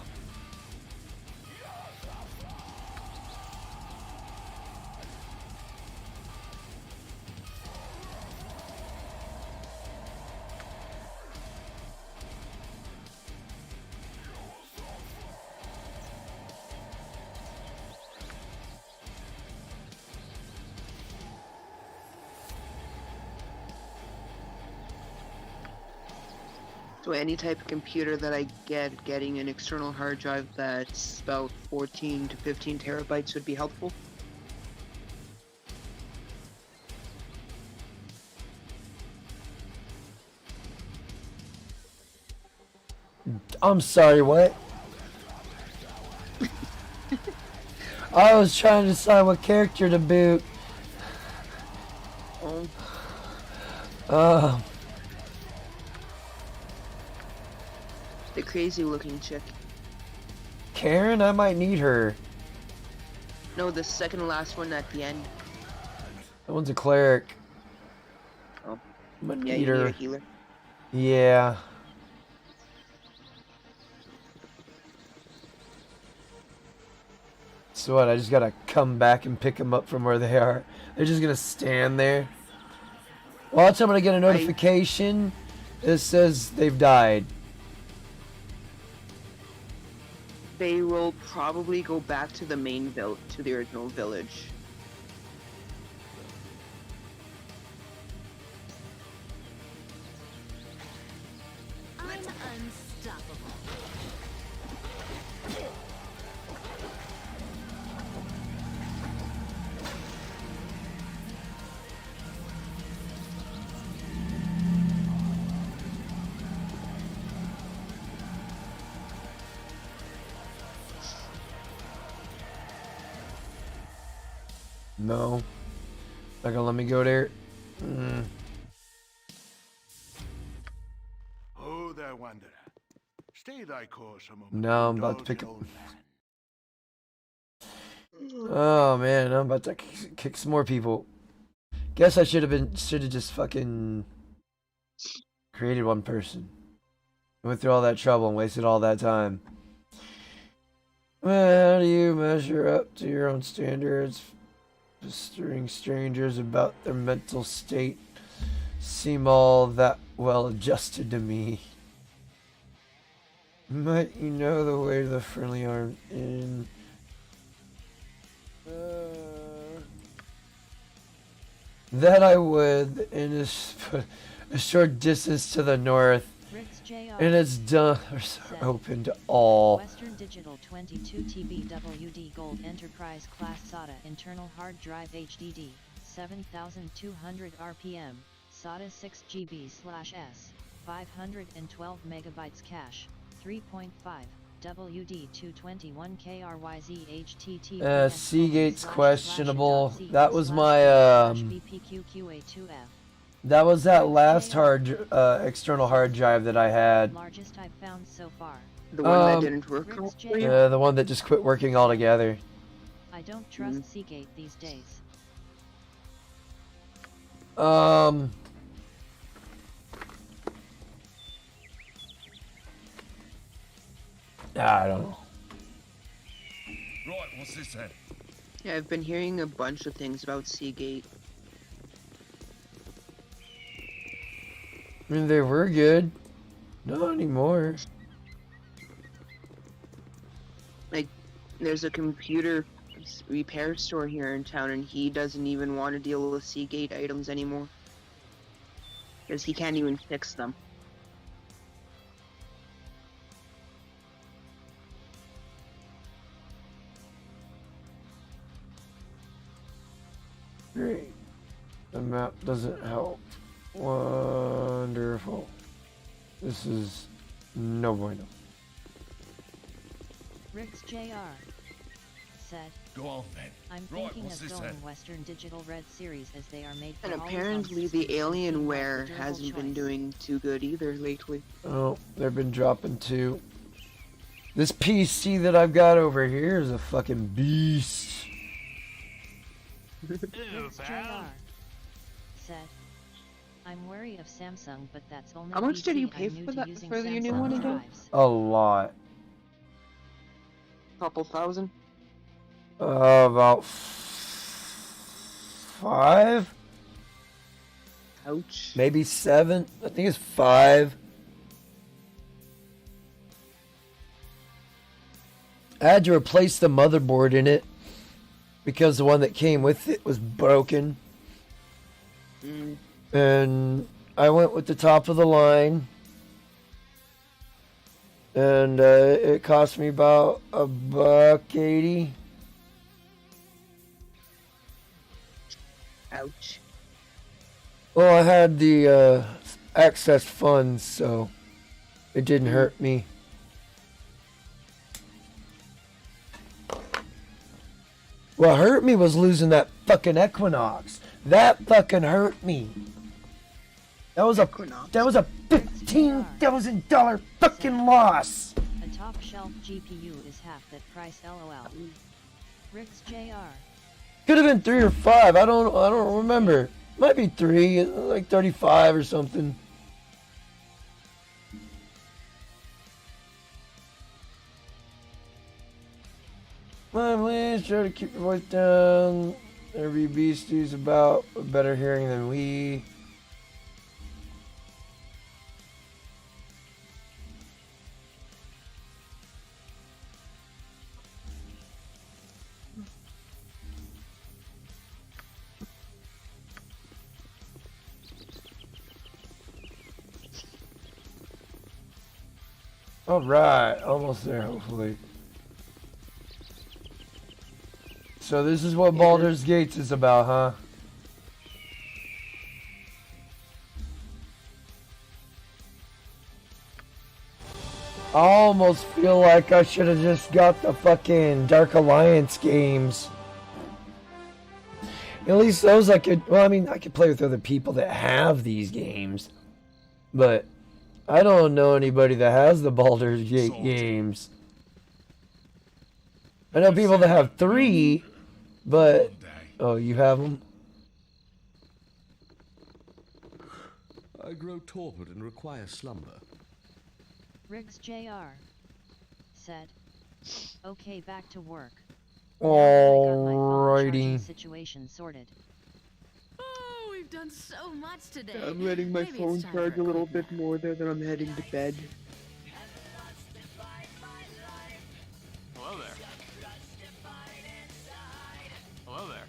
So any type of computer that I get, getting an external hard drive that's about 14 to 15 terabytes would be helpful. I'm sorry, what? I was trying to decide what character to boot. Oh, the crazy looking chick. Karen, I might need her. No, the second to last one at the end. That one's a cleric. Oh. I'm gonna Yeah, need you need her. a healer. Yeah. So what, I just gotta come back and pick them up from where they are. They're just gonna stand there. Watch, I'm gonna get a notification that says they've died. They will probably go back to the main to the original village. I'm unstoppable. No. Not gonna let me go there. Oh, there, wanderer. Stay thy course a moment. No, I'm about to Indulge pick in up. old lands. Oh man, I'm about to kick some more people. Guess I should have just fucking created one person. Went through all that trouble and wasted all that time. Well, how do you measure up to your own standards? Pestering strangers about their mental state seem all that well adjusted to me. Might you know the way to the friendly armed inn? That I would, and it's a short distance to the north, Rick's JR. and its doors are open to all. Western Digital 22 TB WD Gold Enterprise Class SATA Internal Hard Drive HDD, 7200 RPM, SATA 6 GB/S, 512 megabytes cache, 3.5, WD 221 KRYZ HTTP. Seagate's questionable. That was my that was that last external hard drive that I had. Largest I've found so far. The one that didn't work for you? The one that just quit working altogether. I don't trust Seagate these days. I don't know. Right, what's this then? Yeah, I've been hearing a bunch of things about Seagate. I mean, they were good. Not anymore. Like, there's a computer repair store here in town, and he doesn't even want to deal with Seagate items anymore. Because he can't even fix them. Great. The map doesn't help. Wonderful. This is no bueno. Rick's JR. Said, Go on then. I'm Right, thinking what's of this going then? Western Digital Red Series as they are made for And always-on apparently systems the and seem like Alienware the durable hasn't been choice. doing too good either lately. Oh, they've been dropping too. This PC that I've got over here is a fucking beast. Rick's JR. Said, I'm wary of Samsung, but that's only How much did you PC pay I'm new for to that- using for your new Samsung one again? drives. A lot. Couple thousand? About 5? Ouch. Maybe 7? I think it's 5. I had to replace the motherboard in it because the one that came with it was broken. And I went with the top of the line. and it cost me about $1.80. Ouch. Well, I had the access funds, so it didn't hurt me. What hurt me was losing that fucking Equinox. That fucking hurt me. That was Equinox. a $15,000 fucking loss. A top shelf GPU is half that price, lol. Rick's JR. Could have been 3 or 5. I don't remember. Might be 3, like 35 or something. My please try to keep your voice down. Every beastie's about better hearing than we. Alright, almost there, hopefully. So this is what Baldur's Gates is about, huh? I almost feel like I should have just got the fucking Dark Alliance games. At least those I could, well, I mean, I could play with other people that have these games. But I don't know anybody that has the Baldur's Gate games. I know people that have 3, but... Oh, you have them? I grow torpid and require slumber. Riggs JR. Said. Okay, back to work. Alrighty. Situation sorted. Oh, we've done so much today. I'm letting my Maybe phone it's time charge for a little quick bit more there than I'm heading to bed. Hello there. Hello there.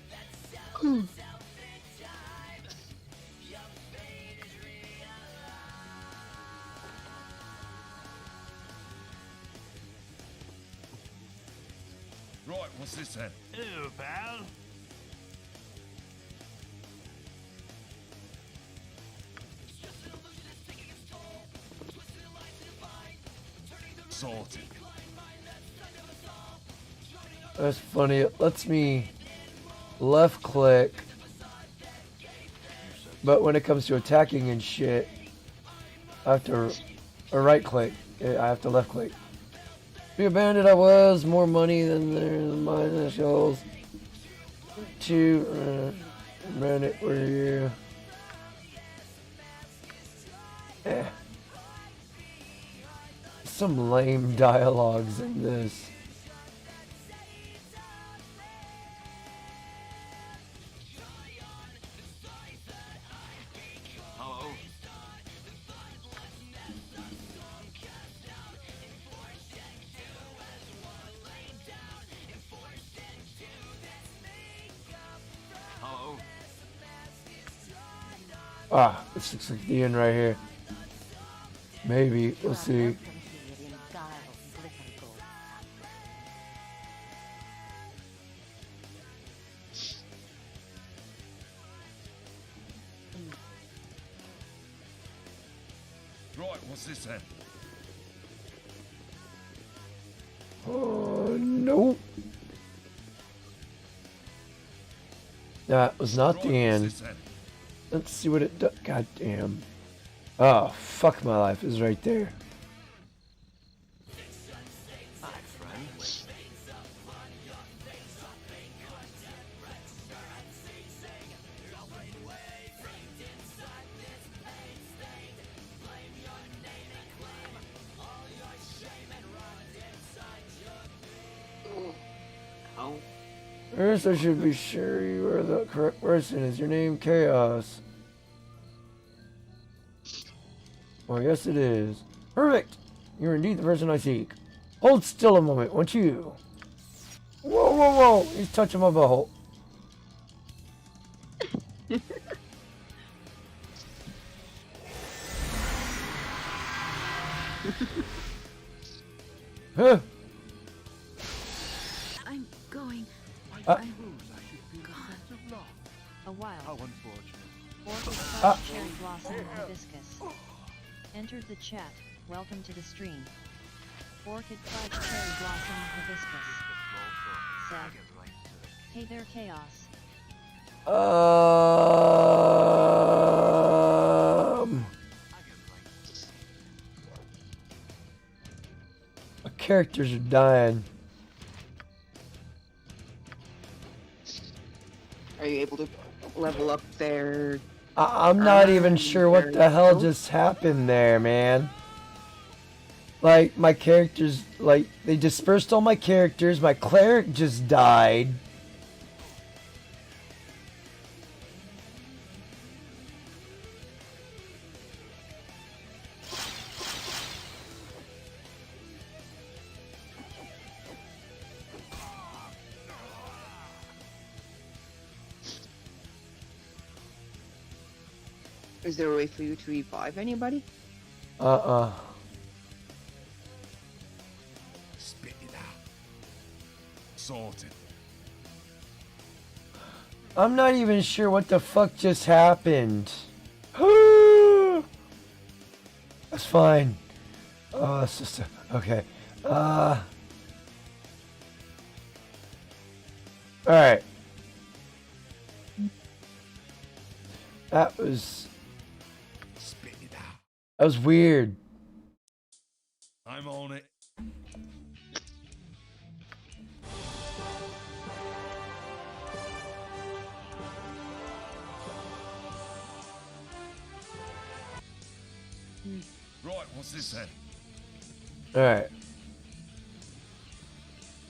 Right, what's this then? Ew, pal. Sorted. That's funny. It lets me left click, but when it comes to attacking and shit, I have to right click. I have to left click. Be a bandit I was, more money than there's mine initials. 2 minute were you? Some lame dialogues in this. Hello. Hello. Ah, this looks like the end right here. Maybe, we'll see. Right, what's this then? Oh, nope. That was not the end. Let's see what it does. God damn. Oh, fuck my life is right there. Hi, friend. Oh. First, I should be sure you are the correct person. Is your name Chaos? Well, yes, it is. Perfect! You're indeed the person I seek. Hold still a moment, won't you? Whoa, whoa, whoa! He's touching my butthole. Huh. I'm going. Uh. I'm gone. A wild. How unfortunate. Orchid Fudge Cherry Blossom Hibiscus. Entered the chat. Welcome to the stream. Orchid Fudge Cherry Blossom Hibiscus. Said. Hey there, Chaos. My characters are dying. Are you able to level up their? I'm not even sure what the hell just happened there, man. Like, my characters, like, they dispersed all my characters. My cleric just died. Is there a way for you to revive anybody? Spit it out. Sorted. I'm not even sure what the fuck just happened. That's fine. Oh, it's just okay. Alright. That was weird. I'm on it. Right, what's this then? Alright.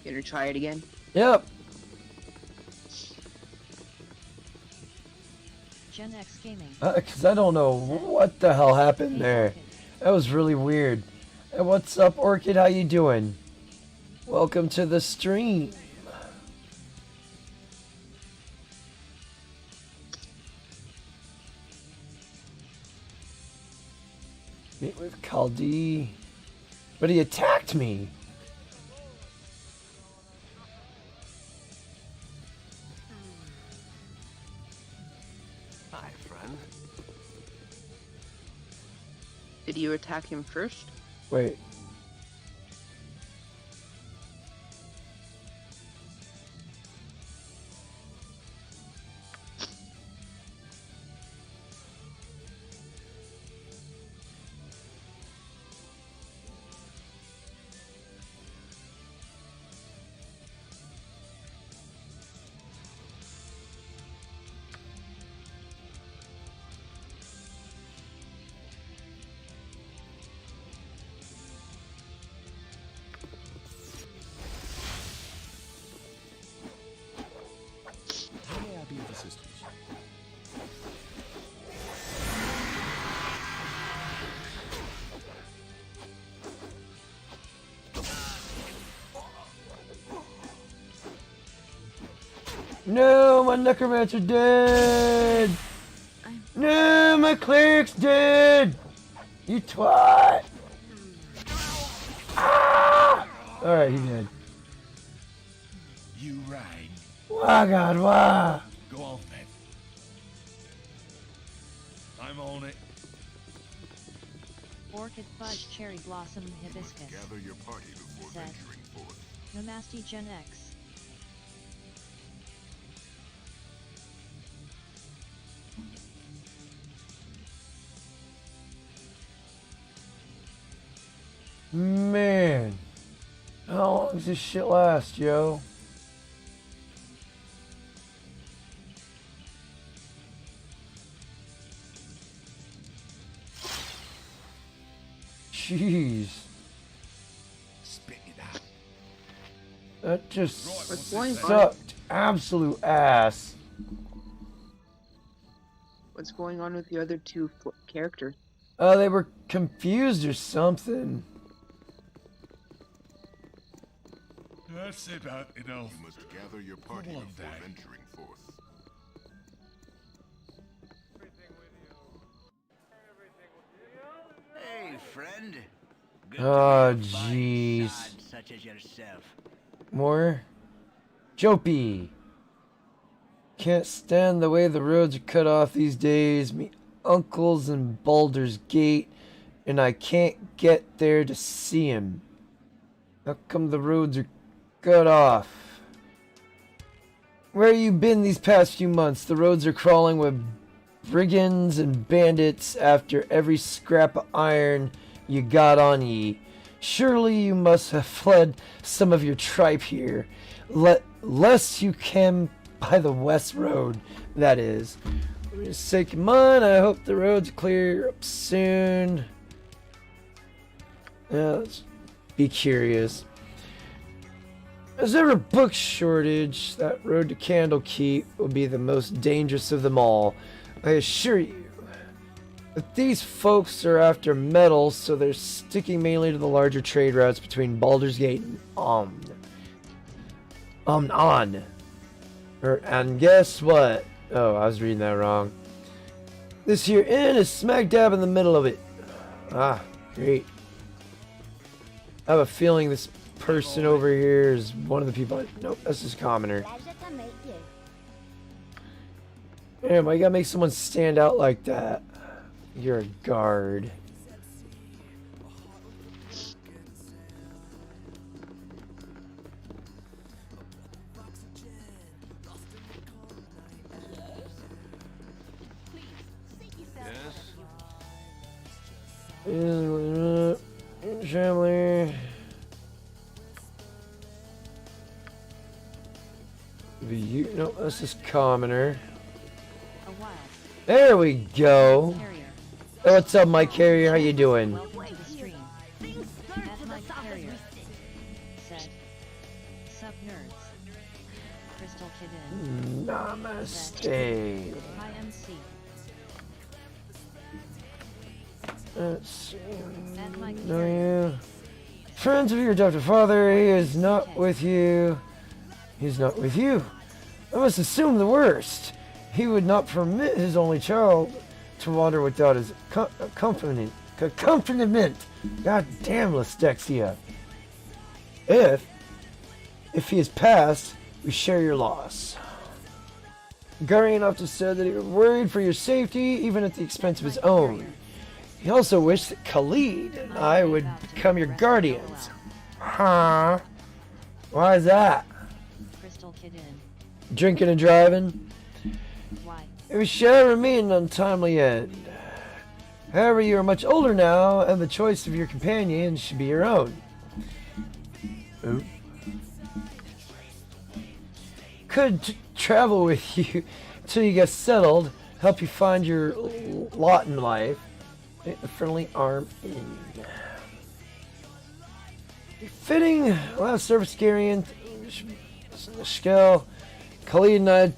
Gonna try it again. Yep. Gen X Gaming. Because I don't know what the hell happened there. That was really weird. Hey, what's up, Orchid? How you doing? Welcome to the stream. Meet with Kaldi. But he attacked me. Hi, friend. Did you attack him first? Wait. How may I be of assistance? No, my necromancer dead. No, my cleric's dead. You twat. Ah! All right, he dead. You rang. Why, God, why? Go on then. I'm on it. Orchid Fudge Cherry Blossom Hibiscus. Gather your party before Said. venturing forth. Namaste Gen X. Man, how long does this shit last, yo? Jeez. Spit it out. That just What's going on? sucked absolute ass. What's going on with the other two characters? They were confused or something. That's about enough. You must gather your party Come on, before Dad. venturing forth. Hey, friend. Good Oh, to be jeez. inside such as yourself. More. Jopie. Can't stand the way the roads are cut off these days. Me uncle's in Baldur's Gate, and I can't get there to see him. How come the roads are cut off? Where you been these past few months? The roads are crawling with brigands and bandits after every scrap of iron you got on ye. Surely you must have fled some of your tribe here. Lest you can by the west road, that is. For the sake of mine, I hope the roads clear up soon. Yeah, let's be curious. There's ever a book shortage, that road to Candlekeep will be the most dangerous of them all. I assure you. But these folks are after metal, so they're sticking mainly to the larger trade routes between Baldur's Gate and On. And guess what? Oh, I was reading that wrong. This here inn is smack dab in the middle of it. Ah, great. I have a feeling this person over here is one of the people. Nope, that's just a commoner. Damn, why you gotta make someone stand out like that? You're a guard. Family. No, that's just commoner. There we go. Hey, what's up, Mike Carrier? How you doing? Welcome to the stream. At Mike Carrier said, "Sup nerds." Crystal Kidden. Namaste. Hi MC. Let's see. At Mike Know Carrier. you. Friends of your adopted father, he is not with you. He's not with you. I must assume the worst. He would not permit his only child to wander without his accompaniment. God damn, Lestexia. If he has passed, we share your loss. Guardian often said that he was worried for your safety, even at the expense of his own. He also wished that Khalid and I would become your guardians. Huh? Why is that? Crystal Kidden. Drinking and driving? Why? It shall remain an untimely end. However, you are much older now, and the choice of your companion should be your own. Ooh. Could travel with you until you get settled, help you find your lot in life. Make the friendly arm in. Fitting last service guardian the scale. Khalid and I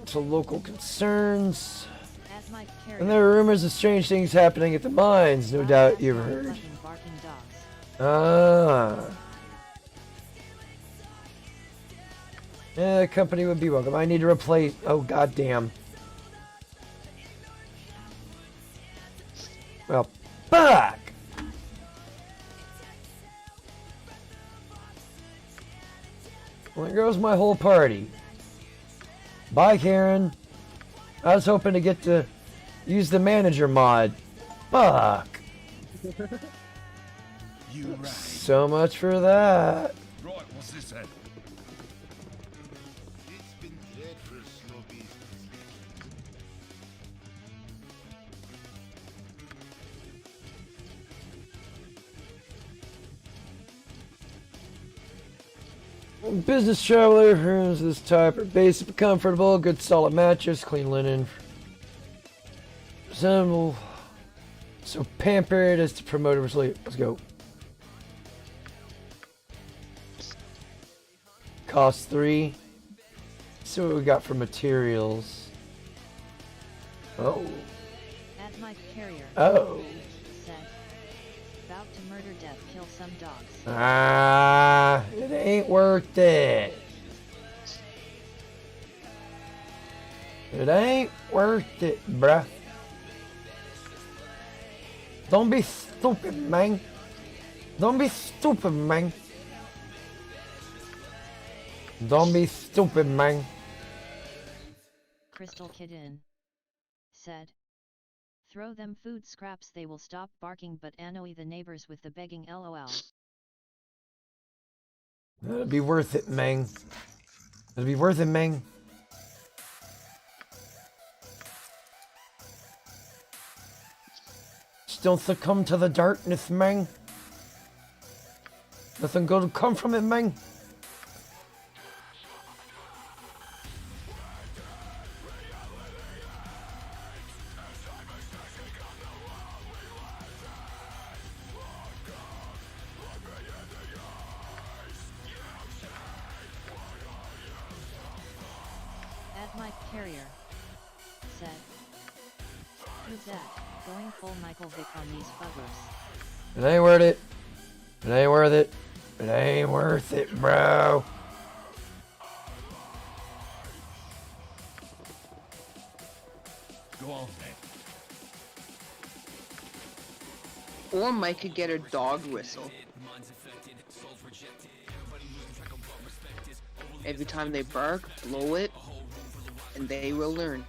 to local concerns. At Mike Carrier. And there are rumors of strange things happening at the mines, no doubt you've heard. Barking dogs. Ah. Yeah, the company would be welcome. I need to replace. Oh, goddamn. Well, fuck! Well, there goes my whole party. Bye, Karen. I was hoping to get to use the manager mod. Fuck. You right. So much for that. Right, what's this then? It's been dreadful, Snobby. Business traveler, rooms of this type are basic but comfortable, good solid mattress, clean linen. Resemble. So pampered as to promote over sleep. Let's go. Cost 3. See what we got for materials. Oh. At Mike Carrier. Oh. Said, about to murder death kill some dogs. Ah, it ain't worth it. It ain't worth it, bruh. Don't be stupid, man. Don't be stupid, man. Don't be stupid, man. Crystal Kitten said. Throw them food scraps, they will stop barking, but annoy the neighbors with the begging lol. It'll be worth it, man. It'll be worth it, man. Just don't succumb to the darkness, man. Nothing good will come from it, man. Mike Carrier said. Who's that? Going full Michael Vick on these buggers. It ain't worth it. It ain't worth it. It ain't worth it, bro. Go on, man. Or Mike could get a dog whistle. Every time they bark, blow it, and they will learn.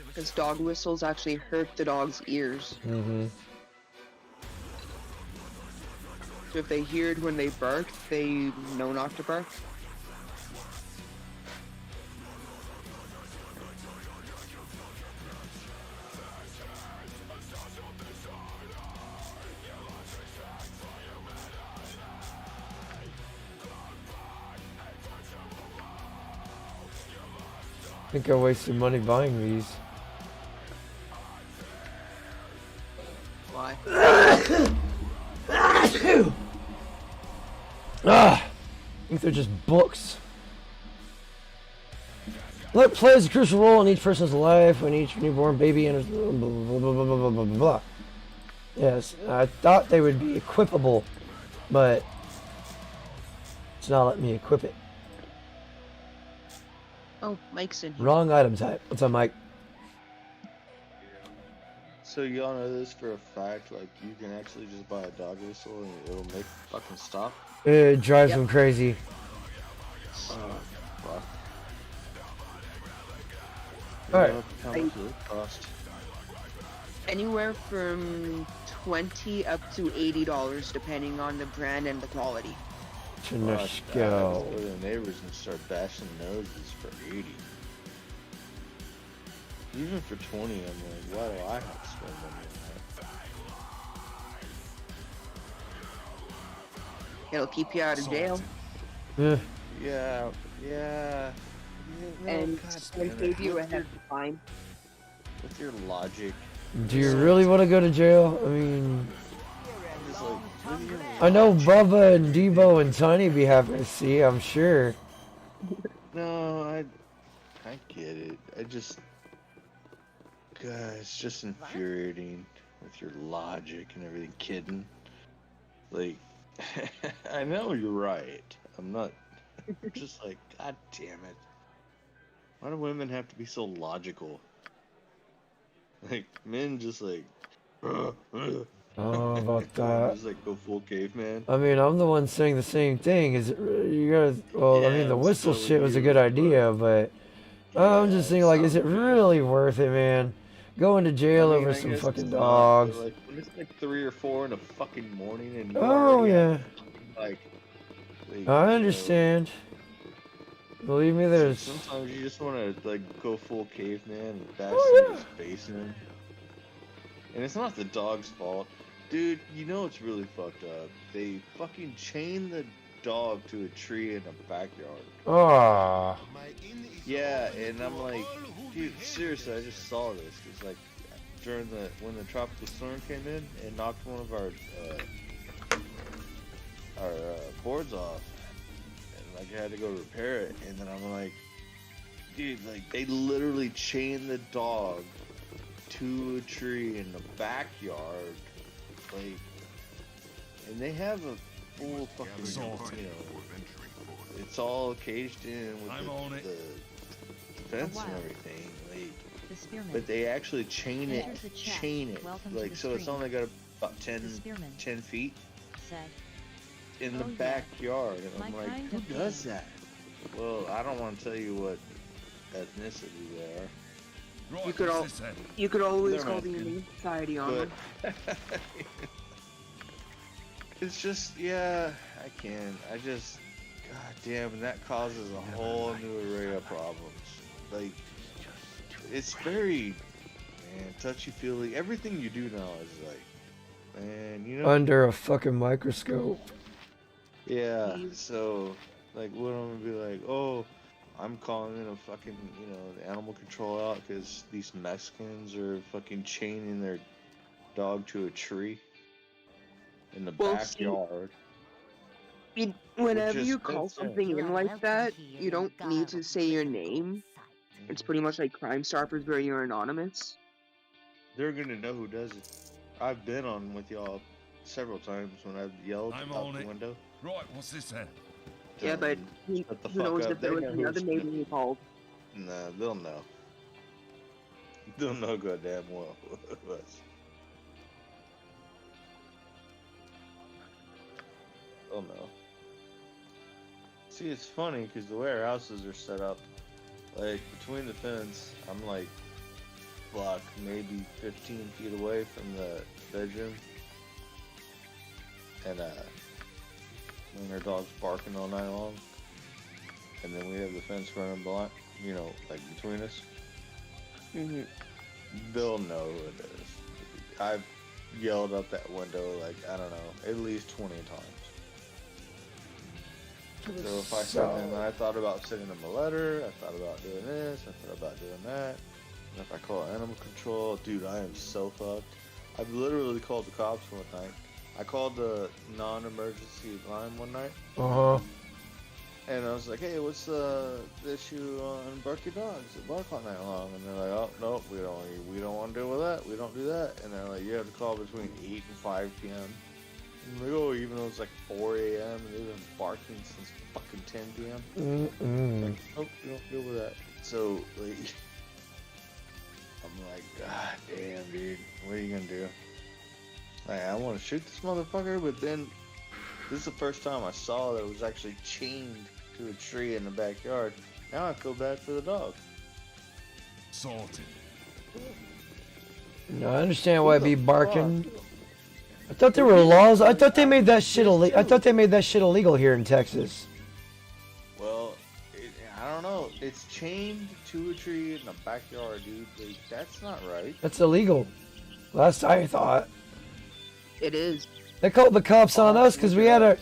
Because dog whistles actually hurt the dog's ears. Mm-hmm. So if they hear it when they bark, they know not to bark. I think I wasted money buying these. Why? I think they're just books. Let plays a crucial role in each person's life when each newborn baby enters. Blah, blah, blah, blah, blah, blah, blah, blah. Yes, I thought they would be equipable, but it's not letting me equip it. Oh, Mike's in here. Wrong item type. What's up, Mike? So y'all know this for a fact, like you can actually just buy a dog whistle and it'll make fucking stop? It drives them crazy. Fuck. Alright. How much does it cost? Anywhere from $20 up to $80, depending on the brand and the quality. Let's Fuck, go. let's go to the neighbors and start bashing noses for 80. Even for 20, I'm like, why do I have to spend money on that? It'll keep you out of jail. Yeah. Yeah. No, And God it'll damn save it. you a hefty fine. With your logic. Do you really want to go to jail? I mean, Just like, with your I know Bubba and Debo and Tiny be happy to see, I'm sure. No, I get it. I just, God, it's just infuriating with your logic and everything, kidding. Like, I know you're right. I'm not. Just like, God damn it. Why do women have to be so logical? Like, men just like. Oh, about that. Just like go full caveman. I mean, I'm the one saying the same thing. Is it you guys? Well, I Yeah, mean, the I'm whistle still shit was a you, good idea, but I'm just thinking, like, is it something. really worth it, man? Going to jail I mean, over I some guess fucking it's not, dogs. but, like, when it's like 3 or 4 in the fucking morning and you're Oh already yeah, like, you I know, understand. Believe me, there's. sometimes you just want to like go full caveman and bash Oh, somebody's face in. And it's not the dog's fault. Dude, you know what's really fucked up? They fucking chain the dog to a tree in a backyard. Ah, Yeah, and I'm like, dude, seriously, I just saw this. It's like during when the tropical storm came in and knocked one of our boards off, and like I had to go repair it. And then I'm like, dude, like they literally chained the dog to a tree in the backyard, like, and they have a full fucking, you know, it's all caged in with the fence and everything, like, The Spearman. but they actually chain it, Enter the chat. chain it, Welcome to like, the so it's stream. only got about The Spearman 10 feet, said. in the Oh, yeah. backyard. And My I'm like, kind who of does game. that? Well, I don't want to tell you what ethnicity they are. Right, You could what's all- this then? You could always They're call the Mexican. Humane Society on But them. it's just, yeah, I can. I just, god damn, and that causes a whole new array of problems. Like, it's very, man, touchy-feely. Everything you do now is like, man, you know. Under a fucking microscope. Yeah, so, like, what I'm gonna be like, oh, I'm calling in a fucking, you know, the animal control out because these Mexicans are fucking chaining their dog to a tree in the Well, see, backyard. Whenever Which is you call insane. something in like that, you don't need to say your name. It's pretty much like Crime Stoppers where you're anonymous. They're gonna know who does it. I've been on with y'all several times when I've yelled I'm out on the it. window. Right, what's this then? Yeah, but who Shut the who fuck knows up. if there They was know another who's neighbor who called? Nah, they'll know. They'll know goddamn well who it was. They'll know. See, it's funny because the way our houses are set up, like between the fence, I'm like, fuck, maybe 15 feet away from the bedroom. And when our dog's barking all night long, and then we have the fence running blind, you know, like between us. Mm-hmm. They'll know who it is. I've yelled up that window like, I don't know, at least 20 times. So if I send them, I thought about sending them a letter, I thought about doing this, I thought about doing that. And if I call animal control, dude, I am so fucked. I've literally called the cops one night. I called the non-emergency line one night, Uh huh. and I was like, hey, what's the issue on barky dogs that bark all night long? And they're like, oh, nope, we don't want to deal with that, we don't do that. And they're like, you have to call between 8 and 5 p.m. I'm like, oh, even though it's like 4 a.m. and they've been barking since fucking 10 p.m. Mm-mm. Nope, we don't deal with that. So, like, I'm like, god damn, dude, what are you gonna do? Like, I want to shoot this motherfucker, but then this is the first time I saw that it was actually chained to a tree in the backyard. Now I feel bad for the dog. Sorted. No, I understand why it'd be barking. I thought there were laws. I thought they made that shit illegal. I thought they made that shit illegal here in Texas. Well, I don't know. It's chained to a tree in the backyard, dude. Like, that's not right. That's illegal. Last I thought. It is. They called the cops on us because we had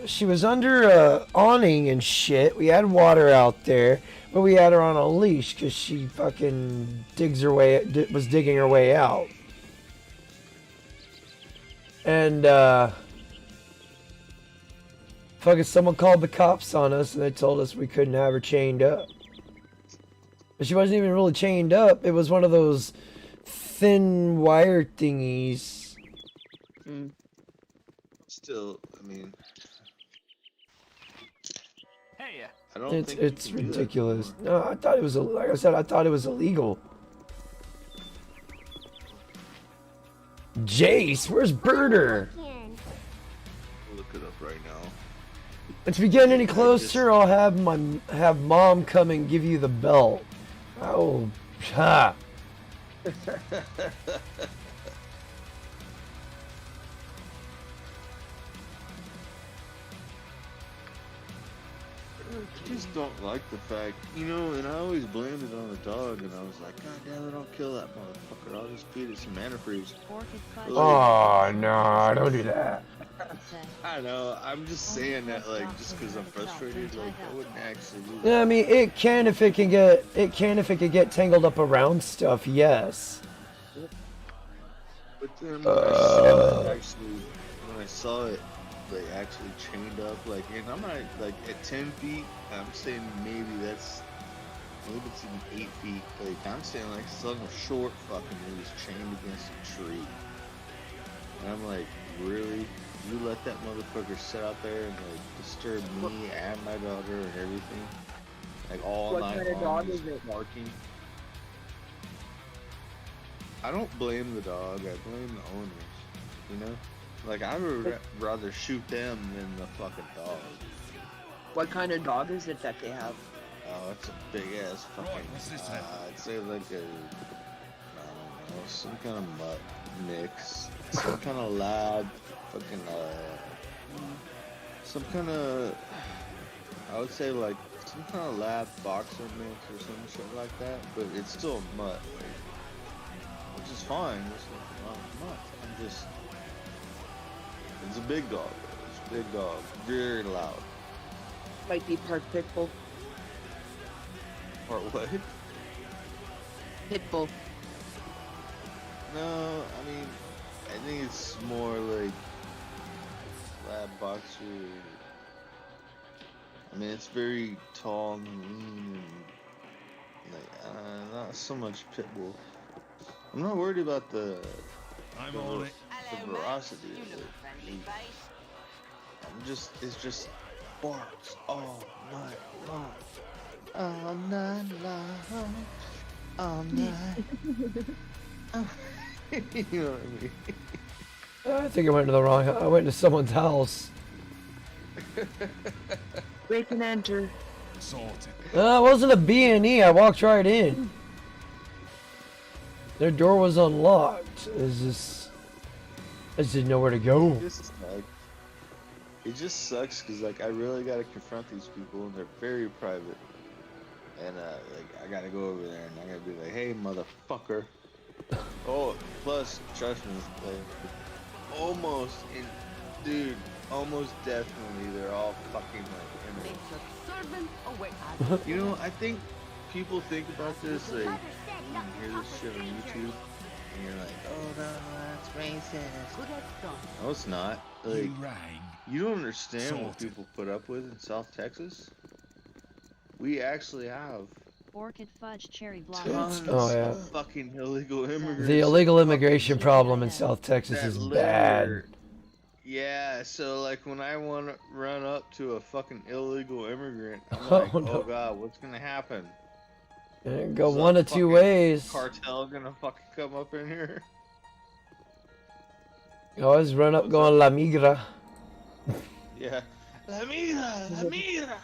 she was under a awning and shit. We had water out there, but we had her on a leash because she fucking was digging her way out. And fucking someone called the cops on us and they told us we couldn't have her chained up. But she wasn't even really chained up. It was one of those thin wire thingies. Mm. Still, I mean, Hey, I don't think It's you can do that ridiculous. anymore. No, I thought it was like I said. I thought it was illegal. Jace, where's Birder? Look it up right now. If you get any closer, I'll have Mom come and give you the belt. Oh, ha! I just don't like the fact, you know, and I always blamed it on the dog, and I was like, God damn it, don't kill that motherfucker. I'll just feed it some antifreeze. Orchid Fudge Oh no! Don't do that. said, I know, I'm just saying that, like, just because I'm frustrated, like, I wouldn't actually do that. Yeah, I mean, it can if it can get tangled up around stuff. Yes. But then when I saw it, actually, when I saw it, like, actually chained up, like, and I'm not, like, at 10 feet, I'm saying maybe it's even 8 feet, like, I'm saying, like, some short fucking was chained against a tree. And I'm like, really? You let that motherfucker sit out there and, like, disturb me and my daughter and everything? Like, all What night kind of long, dog just is it? barking? I don't blame the dog. I blame the owners. You know, like I would rather shoot them than the fucking dog. What kind of dog is it that they have? Oh, it's a big ass fucking. I'd say like a, I don't know, some kind of mutt mix, some kind of lab, fucking some kind of. I would say like some kind of lab boxer mix or some shit like that, but it's still a mutt, which is fine. There's nothing wrong with mutt. I'm just. It's a big dog. It's a big dog. Very loud. Might be part pit bull. Or what? Pit bull. No, I mean, I think it's more like lab boxer. I mean, it's very tall and lean and like not so much pit bull. I'm not worried about the ferocity of it. It's just barks all night long. All night long. All night. You know what I mean? I think I went to the wrong. I went to someone's house. Break and enter. It wasn't a B&E. I walked right in. Their door was unlocked. I just didn't know where to go. It just sucks because like I really gotta confront these people and they're very private. And like I gotta go over there and I gotta be like, hey motherfucker. Oh, plus trust me, like almost definitely they're all fucking like immigrants. You know, I think people think about this like you hear this shit on YouTube and you're like, oh no, that's racist. No, it's not. Like you don't understand what people put up with in South Texas. We actually have Orchid fudge cherry tons blossom. of fucking illegal immigrants. The illegal immigration problem in South Texas is bad. Yeah, so like when I want to run up to a fucking illegal immigrant, I'm Oh, like, no. oh god, what's gonna happen? Go Is a one of two fucking ways. Cartel gonna fucking come up in here? You always run up going La Migra. Yeah. La mira, la mira.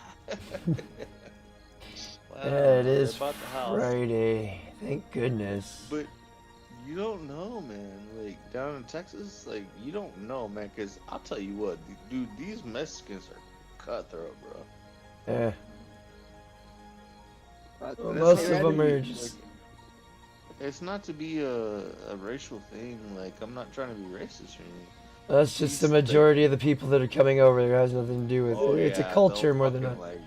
Wow, Yeah, it is about the house. Friday. Thank goodness. But you don't know, man. Like down in Texas, like you don't know, man. Cause I'll tell you what, dude, these Mexicans are cutthroat, bro. Yeah. That's Most not of them to are be, just. like, it's not to be a racial thing. Like I'm not trying to be racist or anything. That's just the majority of the people that are coming over there. It has nothing to do with it. It's a culture they'll more than fucking, a. like,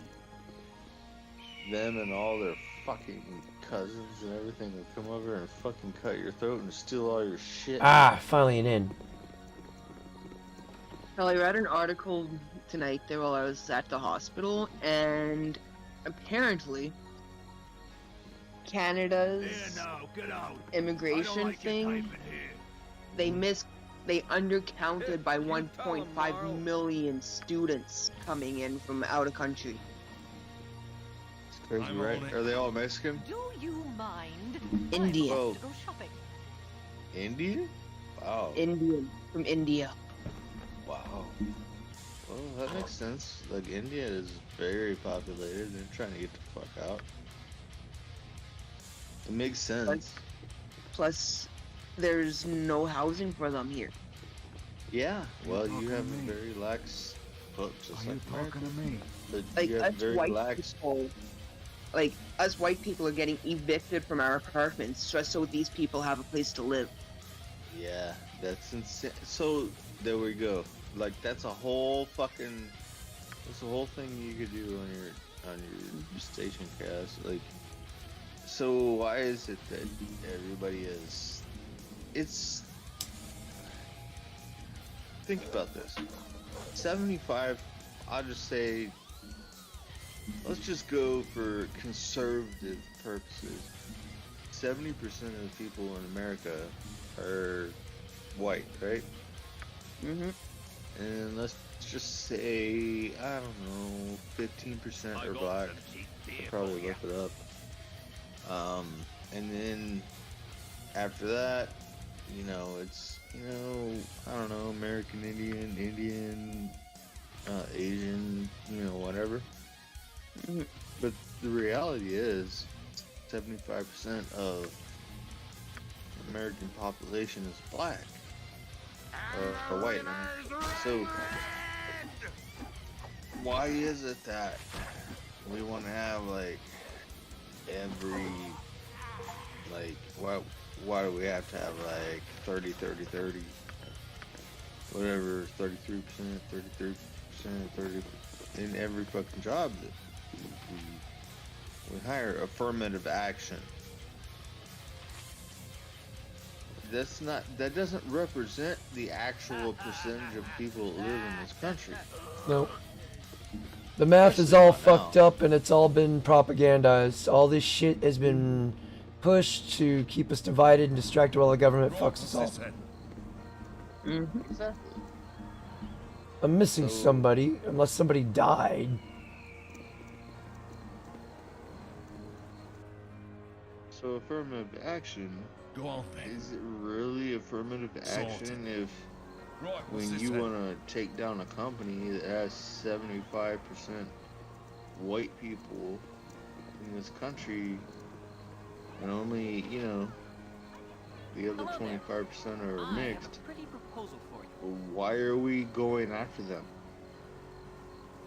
them and all their fucking cousins and everything will come over and fucking cut your throat and steal all your shit. Ah, finally an in. Well, I read an article tonight there while I was at the hospital, and apparently Canada's immigration thing, they undercounted by 1.5 million students coming in from out of country. It's crazy, right? Are they all Mexican? Do you mind? India. Oh. To go shopping. Indian? Wow. Indian from India. Wow. Well, that makes sense. Like, India is very populated. They're trying to get the fuck out. It makes sense. Plus, there's no housing for them here. Yeah. Well, you have a very lax book, just like America. But Like you us have very white lax. people, like us white people are getting evicted from our apartments just so these people have a place to live. Yeah, that's insane. So there we go. Like that's a whole thing you could do on your station cast. Like, so why is it that everybody is? It's think about this. 75. I'll just say. Let's just go for conservative purposes. 70% of the people in America are white, right? Mm-hmm. And let's just say, I don't know, 15% are black. I'll probably look it up. And then after that, you know, it's, you know, I don't know, American Indian, Asian, you know, whatever. But the reality is, 75% of American population is black or white. So why is it that we want to have like every like why do we have to have like 30 whatever 33% 30 in every fucking job that we hire? Affirmative action. That doesn't represent the actual percentage of people that live in this country. Nope. The math is all Especially not fucked now. up and it's all been propagandized. All this shit has been pushed to keep us divided and distracted while the government fucks us all. Exactly. I'm missing So- somebody, unless somebody died. So affirmative action, Go on then. is it really affirmative Sorted. action if Right, what's when this you then? want to take down a company that has 75% white people in this country and only, you know, the other 25% are mixed, pretty proposal for you. why are we going after them?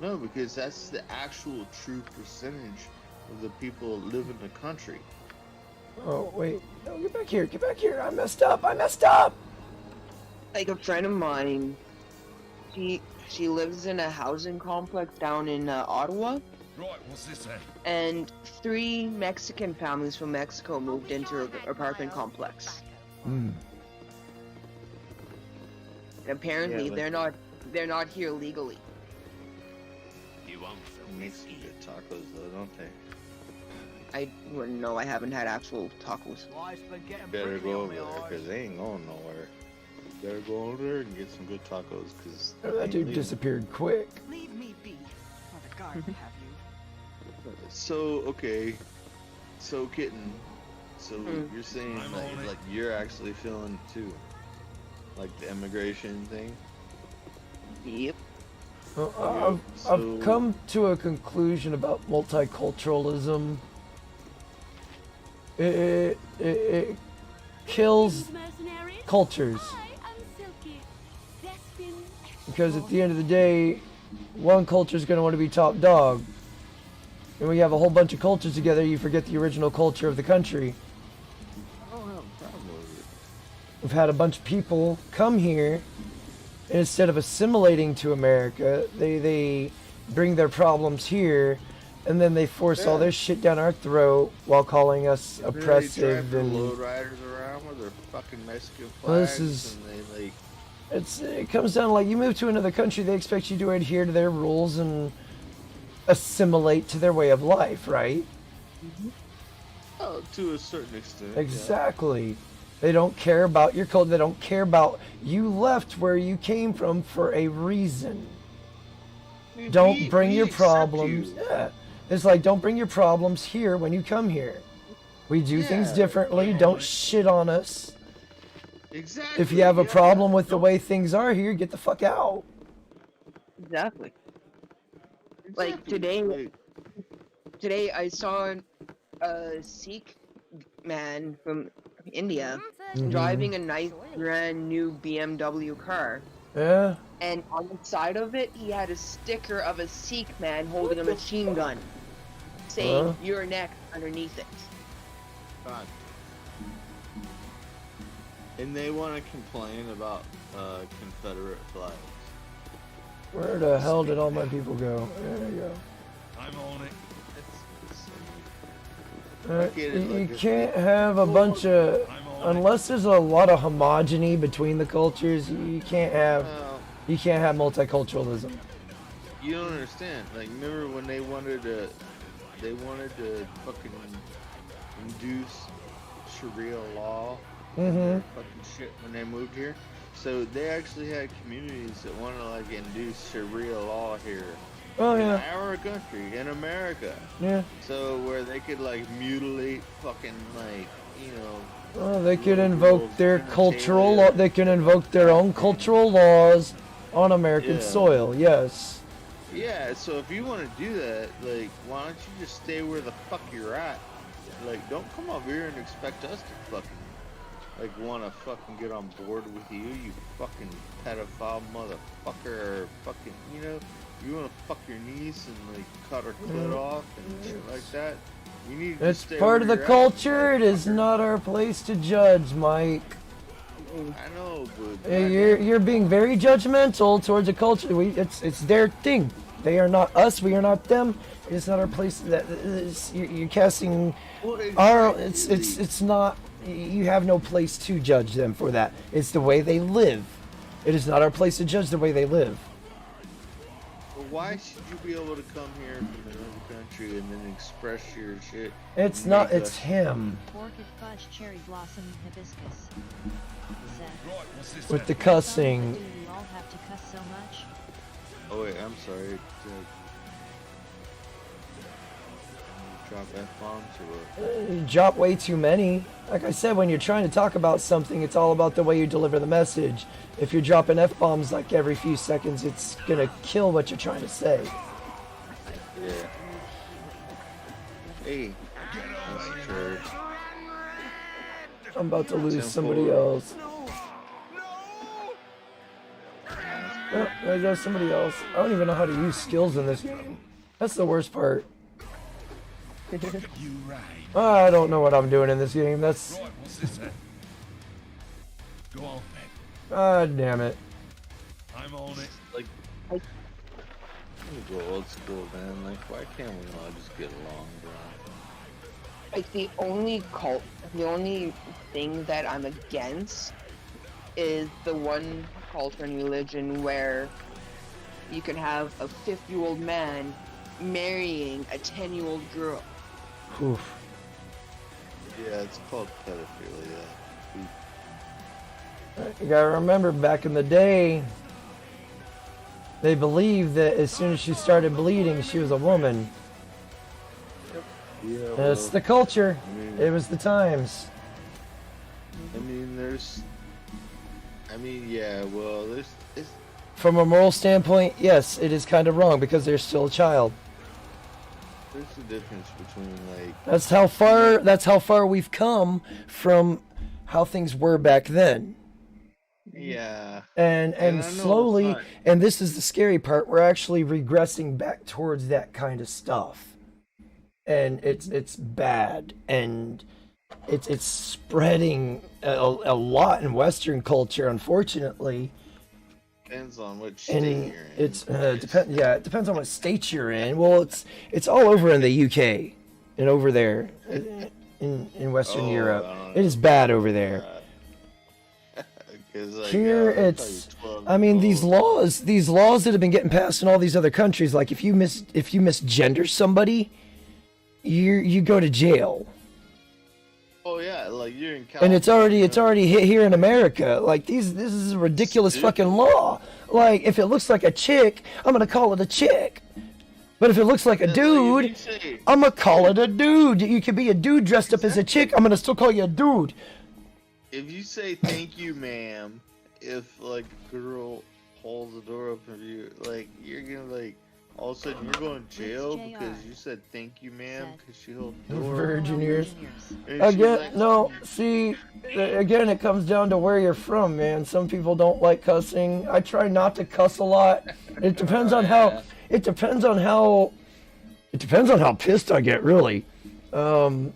No, because that's the actual true percentage of the people that live in the country. Oh, wait. No, get back here. Get back here. I messed up. I messed up. Like a friend of mine, she lives in a housing complex down in Ottawa, Right, what's this then? and 3 Mexican families from Mexico moved into her apartment complex. Hmm. And apparently, Yeah, like- they're not here legally. You want They make some good tacos though, don't they? I wouldn't know. I haven't had actual tacos. Life's been getting Better go over there, because they ain't going nowhere. You better go over there and get some good tacos, because That dude disappeared quick. Leave me be, or the guard will have you. So, okay. So, Kitten, so you're saying I'm on it. like you're actually feeling it too? Like the immigration thing? Yep. Well, I've come to a conclusion about multiculturalism. It kills cultures. Because at the end of the day, one culture is going to want to be top dog. And when you have a whole bunch of cultures together, you forget the original culture of the country. I don't have a problem with it. We've had a bunch of people come here, and instead of assimilating to America, they bring their problems here, and then they force all their shit down our throat while calling us oppressive. They drive And their lowriders around with their fucking Mexican flags, Well, this is- and they like. it comes down to, like, you move to another country, they expect you to adhere to their rules and assimilate to their way of life, right? Oh, to a certain extent. yeah. Exactly. They don't care about your culture. They don't care about you left where you came from for a reason. Don't bring your accept problems. you. Yeah. It's like, don't bring your problems here when you come here. We do things Yeah. differently. Don't shit on us. Exactly. If you have a yeah. problem with the way things are here, get the fuck out. Exactly. Like Exactly. today I saw a Sikh man from India driving a nice brand new BMW car, Yeah. and on the side of it he had a sticker of a Sikh man holding a machine gun, saying Huh? "You're next" underneath it. God. And they want to complain about Confederate flags. Where the hell did all my people go? There you go. I'm on it. Get it, You like, can't have a bunch of, I'm on it. unless there's a lot of homogeny between the cultures. You can't have multiculturalism. You don't understand. Like, remember when they wanted to fucking induce Sharia law in their fucking shit when they moved here? So they actually had communities that wanted to like induce Sharia law here Oh in yeah, our country, in America. yeah. So where they could like mutilate fucking like, you know, Well, they can invoke their cultural law. They can invoke their own cultural laws on American soil. Yes. Yeah, so if you want to do that, like, why don't you just stay where the fuck you're at? Like, don't come over here and expect us to fucking, like, want to fucking get on board with you, you fucking pedophile motherfucker, or fucking, you know, you want to fuck your niece and, like, cut her clit off and shit like that. You need to It's stay part where of the you're at, culture. It is motherfucker. not our place to judge, Mike. I know, but You're being very judgmental towards the culture. It's their thing. They are not us. We are not them. It's not our place. You're casting our. It's not. You have no place to judge them for that. It's the way they live. It is not our place to judge the way they live. But why should you be able to come here from another country and then express your shit? It's and not. make It's us- him Orchid fudge cherry blossom hibiscus. Said, with the cussing. do we all have to cuss so much? Oh wait, I'm sorry. Drop F-bombs or what? You drop way too many. Like I said, when you're trying to talk about something, it's all about the way you deliver the message. If you're dropping F-bombs like every few seconds, it's gonna kill what you're trying to say. Yeah. Hey. That's church. I'm about to lose 10-4. somebody else. Oh, there goes somebody else. I don't even know how to use skills in this game. That's the worst part. You right. I don't know what I'm doing in this game. That's... Right, what's this then? Go on then. Ah, damn it. I'm on it. Like, I'm gonna go old school, man. Like, why can't we all just get along, bro? Like the only thing that I'm against is the one culture and religion where you can have a 50-year-old man marrying a 10-year-old girl. Oof. Yeah, it's called pedophilia. You gotta remember, back in the day, they believed that as soon as she started bleeding, she was a woman. Yeah, That's well, the culture. I mean, It was the times. Yeah, well, it's From a moral standpoint, yes, it is kind of wrong because they're still a child. there's a difference between, like, That's how far we've come from how things were back then. yeah. And I know slowly, it's not- and this is the scary part, we're actually regressing back towards that kind of stuff. And it's bad, and it's spreading a lot in Western culture, unfortunately. Depends on which state And you're in. it's it depends on what state you're in. Well, it's all over in the UK and over there in Western Oh, Europe. I don't It is bad over there. 'Cause, like, Here I'll tell it's you 12 I mean years these laws that have been getting passed in all these other countries, like if you misgender somebody, you go to jail. Oh yeah, like you're in California. And it's already hit here in America. Like this is a ridiculous fucking law. Like if it looks like a chick, I'm gonna call it a chick. But if it looks like a dude, I'm gonna call it a dude. You could be a dude dressed up as a chick. I'm gonna still call you a dude. If you say thank you, ma'am, if like a girl holds the door open for you, like you're gonna like all of a sudden you're going to jail JR. because you said thank you, ma'am, Said. because she held the door. Virgin ears. And she's Again, like, no. See, again, it comes down to where you're from, man. Some people don't like cussing. I try not to cuss a lot. It depends on how. It depends on how. It depends on how pissed I get, really. I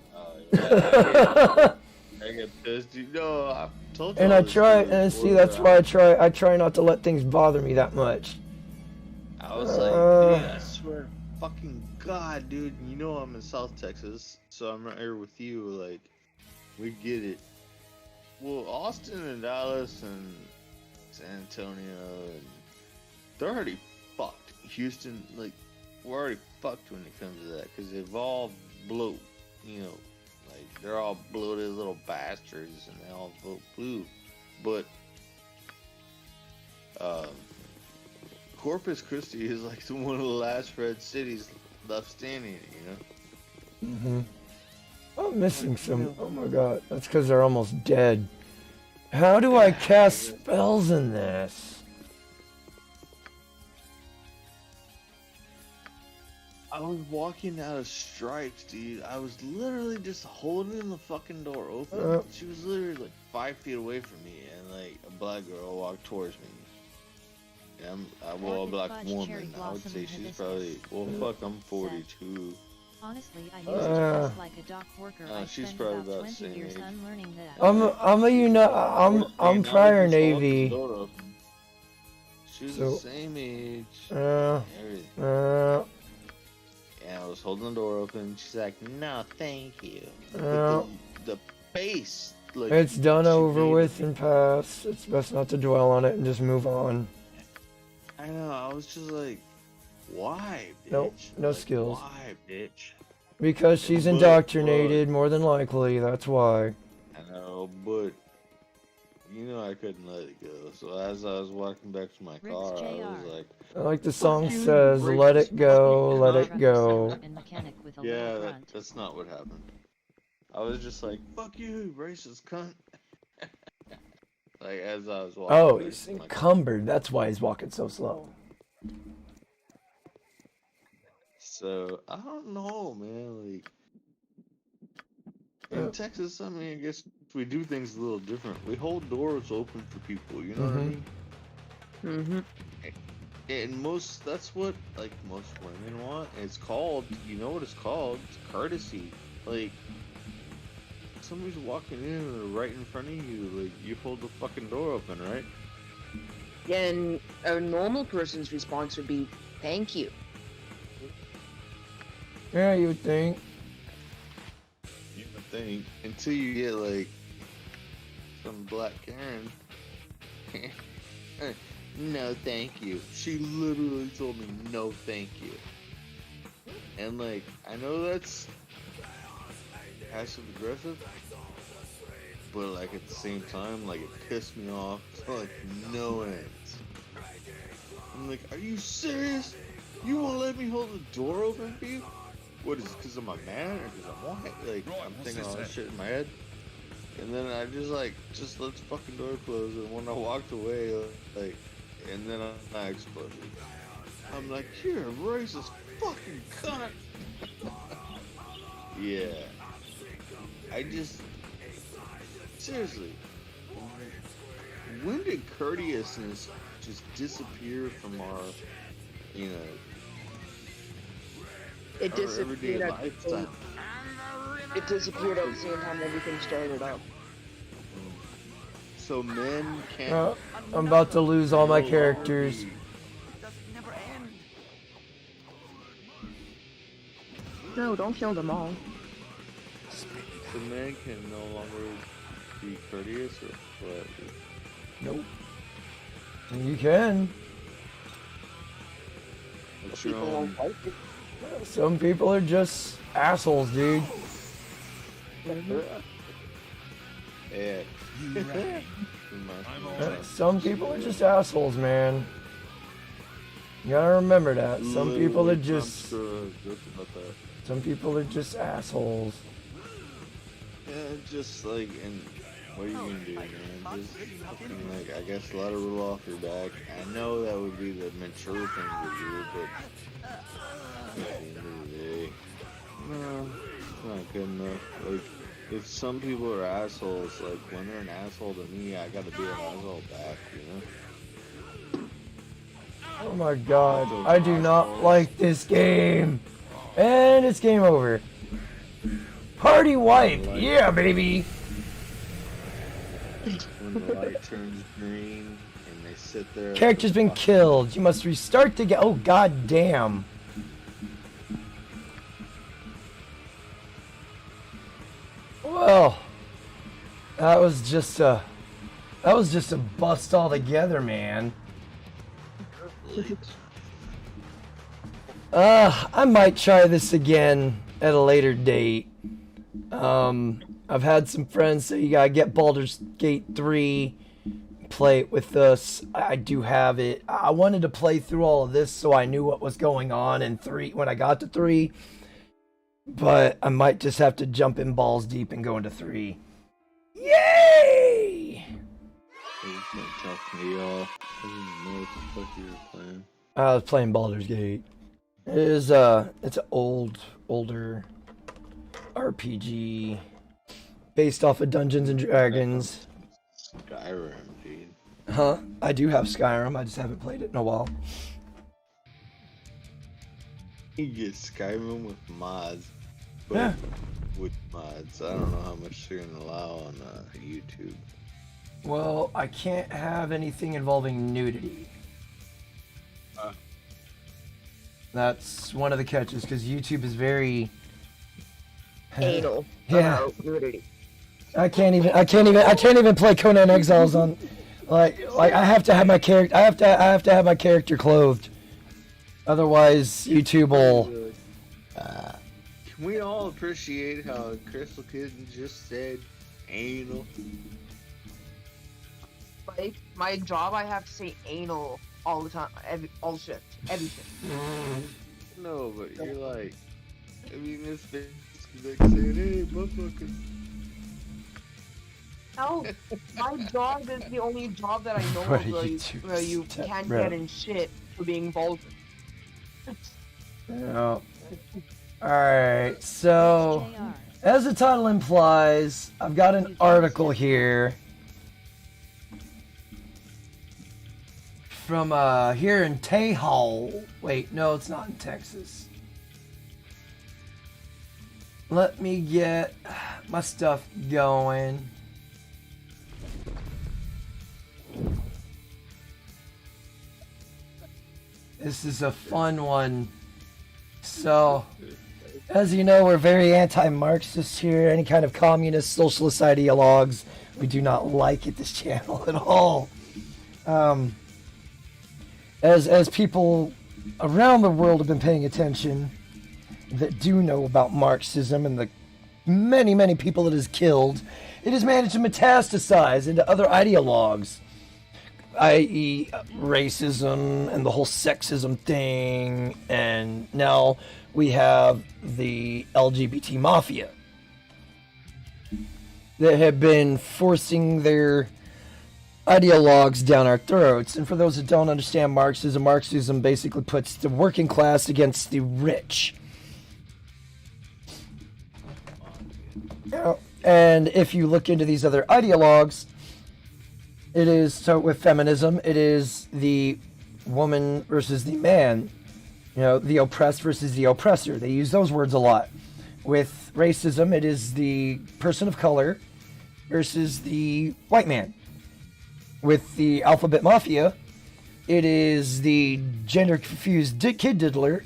get pissed. You know, I told you. And all I this try, shit and see, before, that's but why I try not to let things bother me that much. I was like, dude, I swear to fucking God, dude. You know I'm in South Texas, so I'm right here with you. Like, we get it. Well, Austin and Dallas and San Antonio, and they're already fucked. Houston, like, we're already fucked when it comes to that, because they've all bloat, you know. Like, they're all bloated little bastards, and they all vote blue. But, Corpus Christi is like one of the last red cities left standing, you know? Mm-hmm. I'm missing some. Oh my god, that's because they're almost dead. How do I cast spells in this? I was walking out of stripes, dude. I was literally just holding the fucking door open. She was literally like 5 feet away from me, and like a black girl walked towards me. And I'm a black woman. I would say she's probably, well, fuck, I'm 42. Honestly, I used to dress like a dock worker. I she's spent probably about about the 20 same years age. unlearning that. I'm prior Navy. She was So, the same age. Everything. And I was holding the door open. She's like, "No, thank you." But the face, like, it's done, over with, and past. It's best not to dwell on it and just move on. I know. I was just like, "Why, bitch?" Nope, no like, skills. Why, bitch? Because she's indoctrinated, more than likely. That's why. I know, but you know I couldn't let it go. So as I was walking back to my car, I was like, Like the song says, let it go, let it go. yeah, that's not what happened. I was just like, "Fuck you, racist cunt." Like as I was walking. Oh, he's encumbered. That's why he's walking so slow. So I don't know, man. Like in Texas, I mean, I guess we do things a little different. We hold doors open for people. You know what I mean? Mm-hmm. And that's what like most women want. It's called, you know what it's called? It's courtesy. Like somebody's walking in right in front of you, like you hold the fucking door open, right? Yeah, and a normal person's response would be, "Thank you." Yeah, you would think. You would think until you get like some black Karen. No, thank you. She literally told me no, thank you. And like, I know that's passive aggressive, but like at the same time, like it pissed me off to like no ends. I'm like, are you serious? You won't let me hold the door open for you? What is it, because I'm a man or because I'm white? Like, I'm thinking all this shit in my head. And then I just let the fucking door close, and when I walked away, like, and then I exploded. I'm like, you're a racist fucking cunt. Yeah. I just, seriously, when did courteousness just disappear from our, you know, It our disappeared everyday at the lifestyle? It disappeared at the same time everything started up. So men can't. I'm about to lose all my characters. No, don't kill them all. So men can no longer be courteous or what? Nope. You can. What's your own? Some people are just assholes, dude. Yeah. Some people are just assholes, man. You gotta remember that. Some people are just. Some people are just assholes. Yeah, just like, and what are you gonna do, man? Just fucking, like, I guess let it roll off your back. I know that would be the mature thing to do, but at the end of the day, no, it's not good enough. Like, if some people are assholes, like when they're an asshole to me, I gotta be an asshole back, you know? Oh my god, I do not like this game. And it's game over. Party wipe, yeah, baby. When the light turns green and they sit there. Character's been killed. You must restart the game. Oh god damn. Well, that was just a bust altogether, man. I might try this again at a later date. I've had some friends say you gotta get Baldur's Gate 3, play it with us. I do have it. I wanted to play through all of this so I knew what was going on in 3 when I got to 3. but I might just have to jump in balls deep and go into 3. Yay! He's gonna tough me off. I didn't know what the fuck you were playing. I was playing Baldur's Gate. It is it's an older RPG based off of Dungeons and Dragons. Skyrim, dude. Huh? I do have Skyrim. I just haven't played it in a while. You get Skyrim with mods. But Yeah. with mods, I don't know how much they're gonna allow on YouTube. Well, I can't have anything involving nudity. That's one of the catches because YouTube is very Anal. Yeah. About nudity. I can't even play Conan Exiles on like I have to have my character I have to have my character clothed. Otherwise YouTube will Can we all appreciate how Crystal Kitten just said anal? Like my job, I have to say anal all the time, all shift, everything. No, but you're like, I mean, it's basically like saying, hey, motherfucker. No, my job is the only job that I know What of are where you you, two where you step, can't bro? get in shit for being vulgar. Yeah. Alright, so JR. as the title implies, I've got an article here from here in Tejo. Wait, no, it's not in Texas. Let me get my stuff going. This is a fun one. So, as you know, we're very anti-Marxist here. Any kind of communist, socialist ideologues, we do not like at this channel at all. As people around the world have been paying attention, that do know about Marxism and the many people it has killed, it has managed to metastasize into other ideologues, i.e. racism and the whole sexism thing, and now we have the LGBT mafia that have been forcing their ideologues down our throats. And for those that don't understand Marxism basically puts the working class against the rich. And if you look into these other ideologues, it is, so with feminism, it is the woman versus the man. You know, the oppressed versus the oppressor. They use those words a lot. With racism, it is the person of color versus the white man. With the alphabet mafia, it is the gender confused kid diddler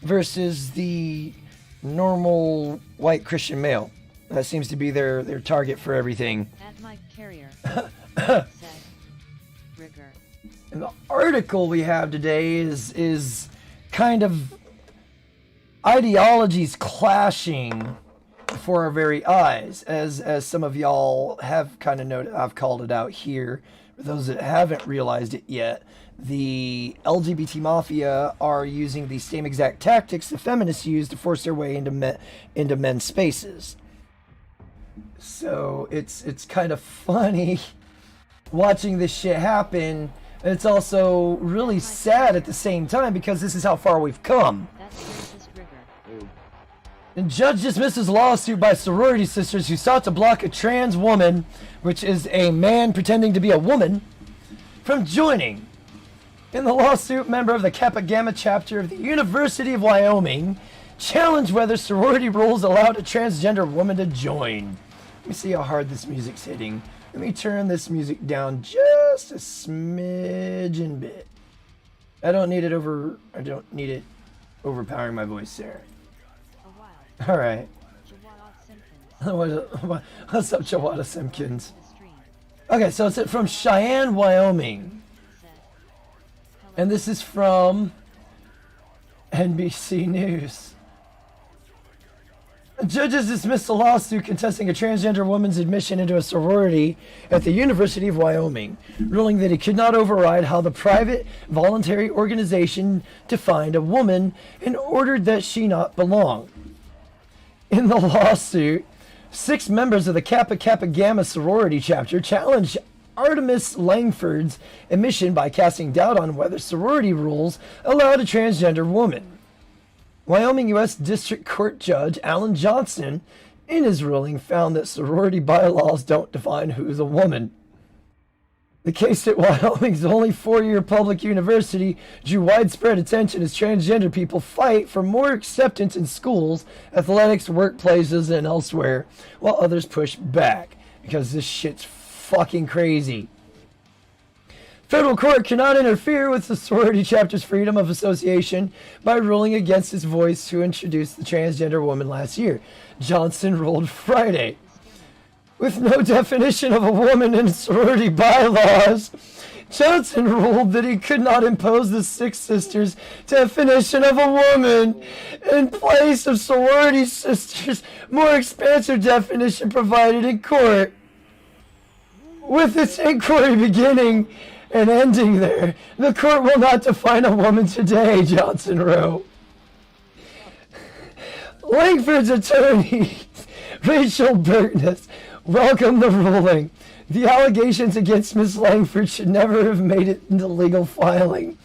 versus the normal white Christian male. That seems to be their target for everything. At Mike Carrier. Said. Rigor. And the article we have today is kind of ideologies clashing before our very eyes, as some of y'all have kind of noted. I've called it out here. For those that haven't realized it yet, the LGBT mafia are using the same exact tactics the feminists use to force their way into men's spaces. So it's kind of funny watching this shit happen. It's also really sad at the same time because this is how far we've come. That's racist rigor. And judge dismisses lawsuit by sorority sisters who sought to block a trans woman, which is a man pretending to be a woman, from joining. In the lawsuit, member of the Kappa Gamma chapter of the University of Wyoming challenged whether sorority rules allowed a transgender woman to join. Let me see how hard this music's hitting. Let me turn this music down just a smidgen bit. I don't need it overpowering my voice there. A while. All right. Jawad Simpkins. What's up, Jawada Simpkins? The stream. Okay, so it's from Cheyenne, Wyoming. Said. Hello. And this is from NBC News. Judges dismissed a lawsuit contesting a transgender woman's admission into a sorority at the University of Wyoming, ruling that it could not override how the private voluntary organization defined a woman and ordered that she not belong. In the lawsuit, 6 members of the Kappa Kappa Gamma sorority chapter challenged Artemis Langford's admission by casting doubt on whether sorority rules allowed a transgender woman. Wyoming U.S. District Court Judge Alan Johnson, in his ruling, found that sorority bylaws don't define who's a woman. The case at Wyoming's only 4-year public university drew widespread attention as transgender people fight for more acceptance in schools, athletics, workplaces, and elsewhere, while others push back, because this shit's fucking crazy. Federal court cannot interfere with the sorority chapter's freedom of association by ruling against its voice who introduced the transgender woman last year. Johnson ruled Friday. With no definition of a woman in sorority bylaws, Johnson ruled that he could not impose the Six Sisters' definition of a woman in place of sorority sisters' more expansive definition provided in court. With its inquiry beginning and ending there, the court will not define a woman today, Johnson wrote. Langford's attorney, Rachel Burtness, welcomed the ruling. The allegations against Ms. Langford should never have made it into legal filing.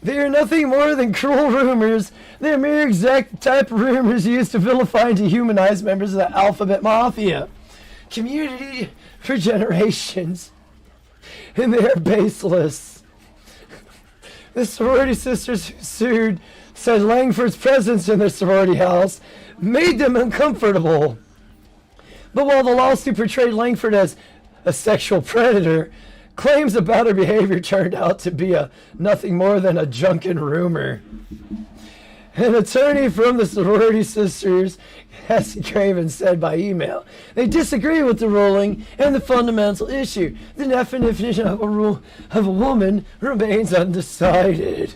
They are nothing more than cruel rumors. They are mere exact type of rumors used to vilify and dehumanize members of the Alphabet Mafia community for generations. And they are baseless. The sorority sisters who sued said Langford's presence in their sorority house made them uncomfortable. But while the lawsuit portrayed Langford as a sexual predator, claims about her behavior turned out to be nothing more than a drunken rumor. An attorney from the sorority sisters, Cassie Craven, said by email, they disagree with the ruling and the fundamental issue. The definition of a woman remains undecided.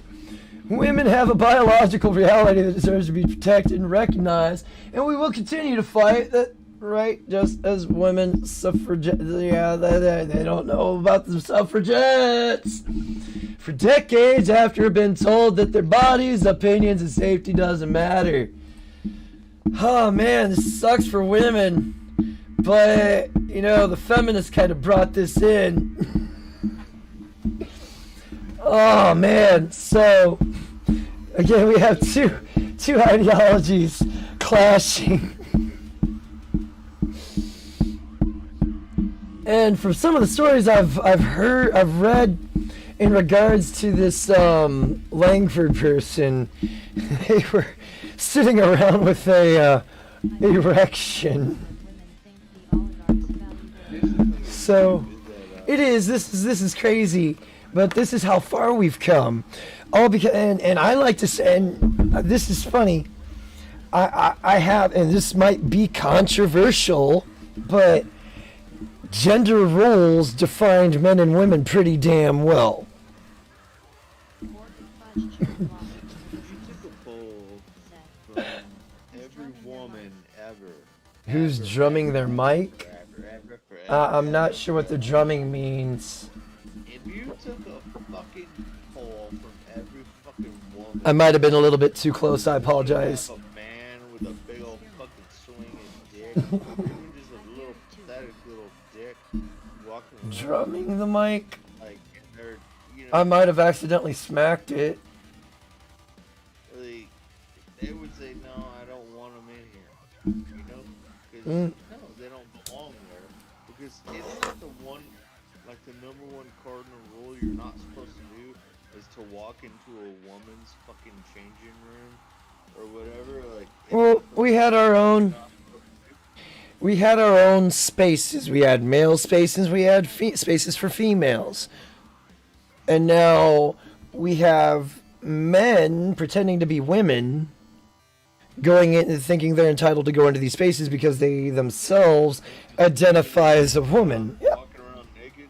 Women have a biological reality that deserves to be protected and recognized, and we will continue to fight that right, just as women suffragettes. Yeah, they don't know about the suffragettes. For decades after being told that their bodies, opinions, and safety doesn't matter. Oh man, this sucks for women. But, you know, the feminists kind of brought this in. Oh man, so again we have two ideologies clashing. And from some of the stories I've read in regards to this Langford person, they were sitting around with a erection. So it is. This is crazy, but this is how far we've come. All because and I like to say, and this is funny. I have, and this might be controversial, but gender roles defined men and women pretty damn well. You took a poll from every woman ever. Who's drumming their mic? I'm not sure what the drumming means. If you took a fucking poll from every fucking woman, I might have been a little bit too close. I apologize. a man with a big old fucking swinging dick, even just a little pathetic little dick walking around, Drumming the mic? like, they're, you know, I might have accidentally smacked it. like, they would say, no, I don't want them in here, you know, because no, they don't belong there, because isn't that the one, like the number one cardinal rule you're not supposed to do is to walk into a woman's fucking changing room or whatever, like. Well, we had our own. We had our own spaces. We had male spaces. We had spaces for females. And now we have men pretending to be women going in and thinking they're entitled to go into these spaces because they themselves identify as a woman. Yep. Walking around naked.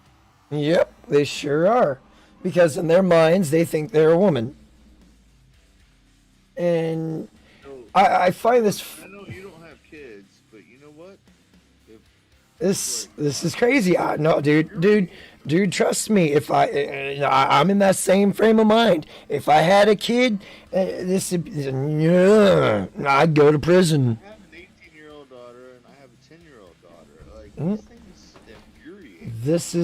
Yep, they sure are. Because in their minds, they think they're a woman. And I find this... I know you don't have kids, but you know what? This is crazy. No, dude, trust me. If I'm in that same frame of mind. If I had a kid, I'd go to prison. I have an 18-year-old Mm. This thing is infuriating. This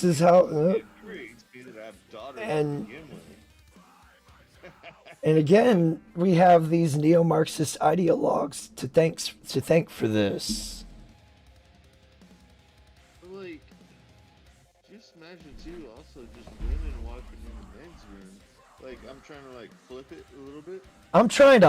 is how. It infuriates me that I have daughters And- to begin with. And again, we have these neo-Marxist ideologues to thank for this. But, like, just imagine too. Also, just women walking in the men's room. Like, I'm trying to like flip it a little bit. I'm trying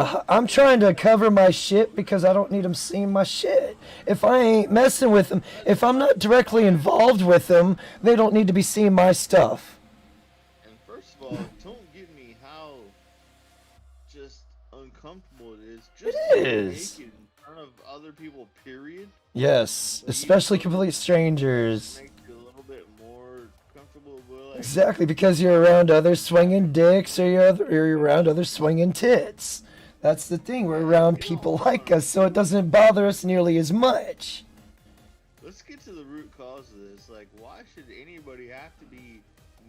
to cover my shit because I don't need them seeing my shit. If I ain't messing with them, if I'm not directly involved with them, they don't need to be seeing my stuff. And first of all, don't get me how just uncomfortable it is. Just It being is. naked in front of other people. Period. Yes, especially complete strangers. Makes you a little bit more comfortable. But, like, Exactly, because you're around others swinging dicks or you're around others swinging tits. That's the thing. We're around people like us, so it doesn't bother us nearly as much. let's get to the root cause of this. Like, why should anybody have to be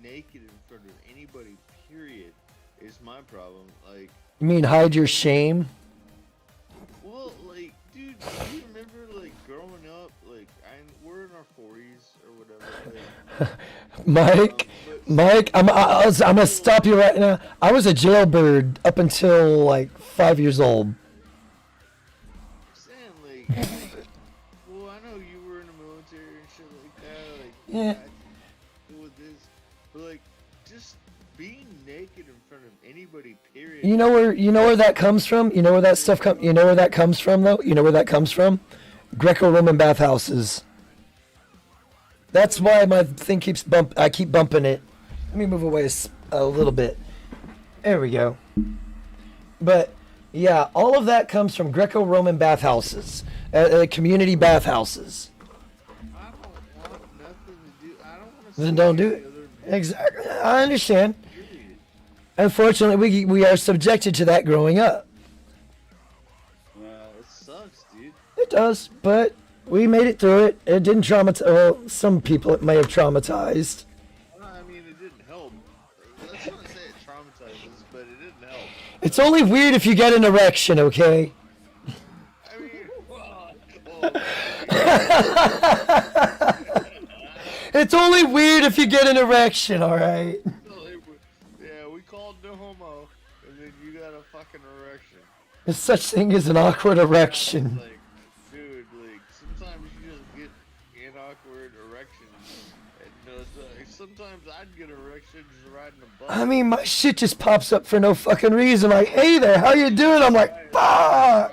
naked in front of anybody? Period. Is my problem. Like, You mean hide your shame? well, like, dude, do you remember like growing up? Like, we're in our 40s or whatever. Like, Mike, I'm gonna stop you right now. I was a jailbird up until like 5 years old. saying like, well, I know you were in the military and shit like that. Like, Yeah. I had to deal with this, but like, just being naked in front of anybody. Period. You know where that comes from? You know where that stuff you know where that comes from though? You know where that comes from? Greco-Roman bathhouses. That's why my thing I keep bumping it. Let me move away a little bit. There we go. But yeah, all of that comes from Greco-Roman bathhouses, community bathhouses. I don't want nothing to do. I don't want to. Then don't do it. Exactly. I understand. Unfortunately, we are subjected to that growing up. It sucks, dude. It does, but we made it through it. It didn't traumatize. Well, some people it may have traumatized. I mean, it didn't help. Let's not say it traumatizes, but it didn't help. It's only weird if you get an erection, okay? I mean, It's only weird if you get an erection, alright? yeah, we called no homo, and then you got a fucking erection. There's such thing as an awkward erection. Like, dude, like, sometimes you just get an awkward erection. And, like, sometimes I'd get an erection just riding a bus. I mean, my shit just pops up for no fucking reason. Like, hey there, how you doing? I'm like, fuck!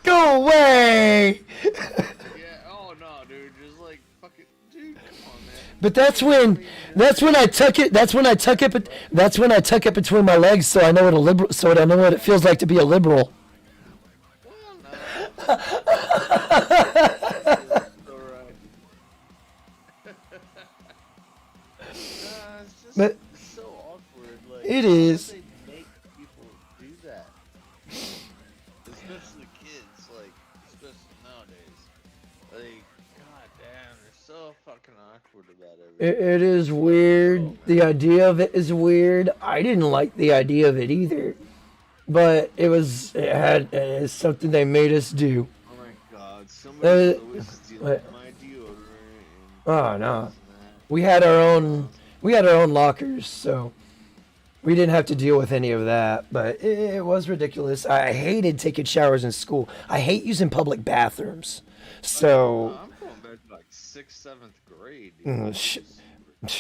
Go away! Yeah, oh no, dude, just like, fucking, dude, come on, man. But that's when I tuck it. That's when I tuck it between my legs, so I know what it feels like to be a liberal. Well, no. It's just But so awkward. Like, it why would is. they make people do that? Especially kids, like, especially nowadays. Like, god damn, they're so fucking awkward about everything. It is weird. The idea of it is weird. I didn't like the idea of it either, but it's something they made us do. Oh my god, somebody's always stealing what? my deodorant. Oh no, we had our own lockers, so we didn't have to deal with any of that. But it was ridiculous. I hated taking showers in school. I hate using public bathrooms. So. I'm going back to like 6th, 7th grade. Dude. Mm, This is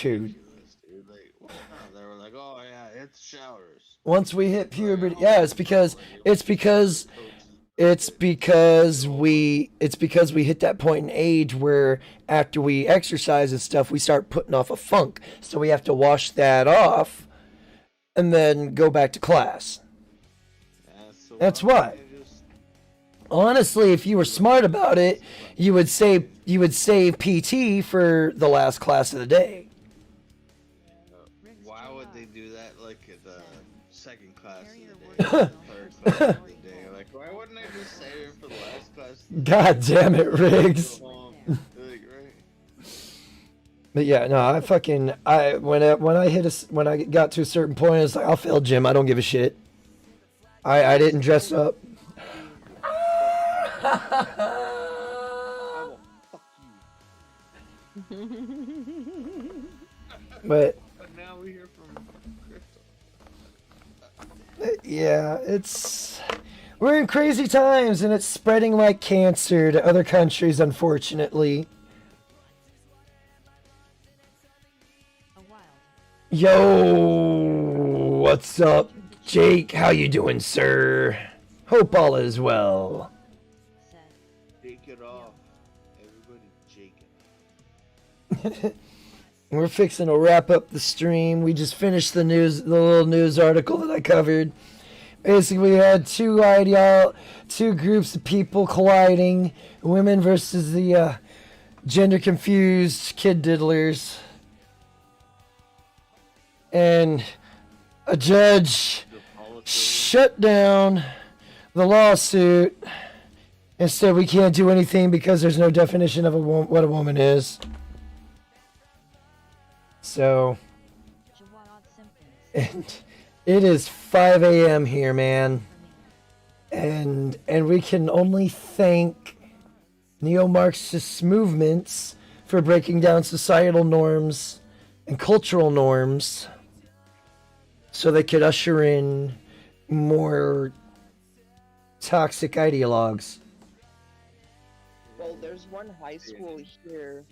dude. ridiculous, dude. Like, well, no, they were like, oh yeah, it's showers. Once we hit puberty, yeah, it's because we hit that point in age where after we exercise and stuff, we start putting off a funk. So we have to wash that off and then go back to class. Yeah, so That's why why. don't you just- Honestly, if you were smart about it, you would save PT for the last class of the day. Why would they do that like at the second class of the day, third class of the day? Like, why wouldn't they just save it for the last class? Of the day? God damn it, Riggs. Go home, like, right? But yeah, no, when I got to a certain point, it's like, I'll fail gym. I don't give a shit. I didn't dress up. I will fuck you. But now we hear from Crystal. yeah, we're in crazy times, and it's spreading like cancer to other countries, unfortunately. Yo, what's up, Jake? How you doing, sir? Hope all is well. Shake it off. Everybody shake it. We're fixing to wrap up the stream. We just finished the little news article that I covered. Basically, we had two groups of people colliding: women versus the gender confused kid diddlers. And a judge shut down the lawsuit and said we can't do anything because there's no definition of what a woman is. So, and it is 5 a.m. here, man. And we can only thank neo-Marxist movements for breaking down societal norms and cultural norms so they could usher in more toxic ideologues. Well, there's one high school here.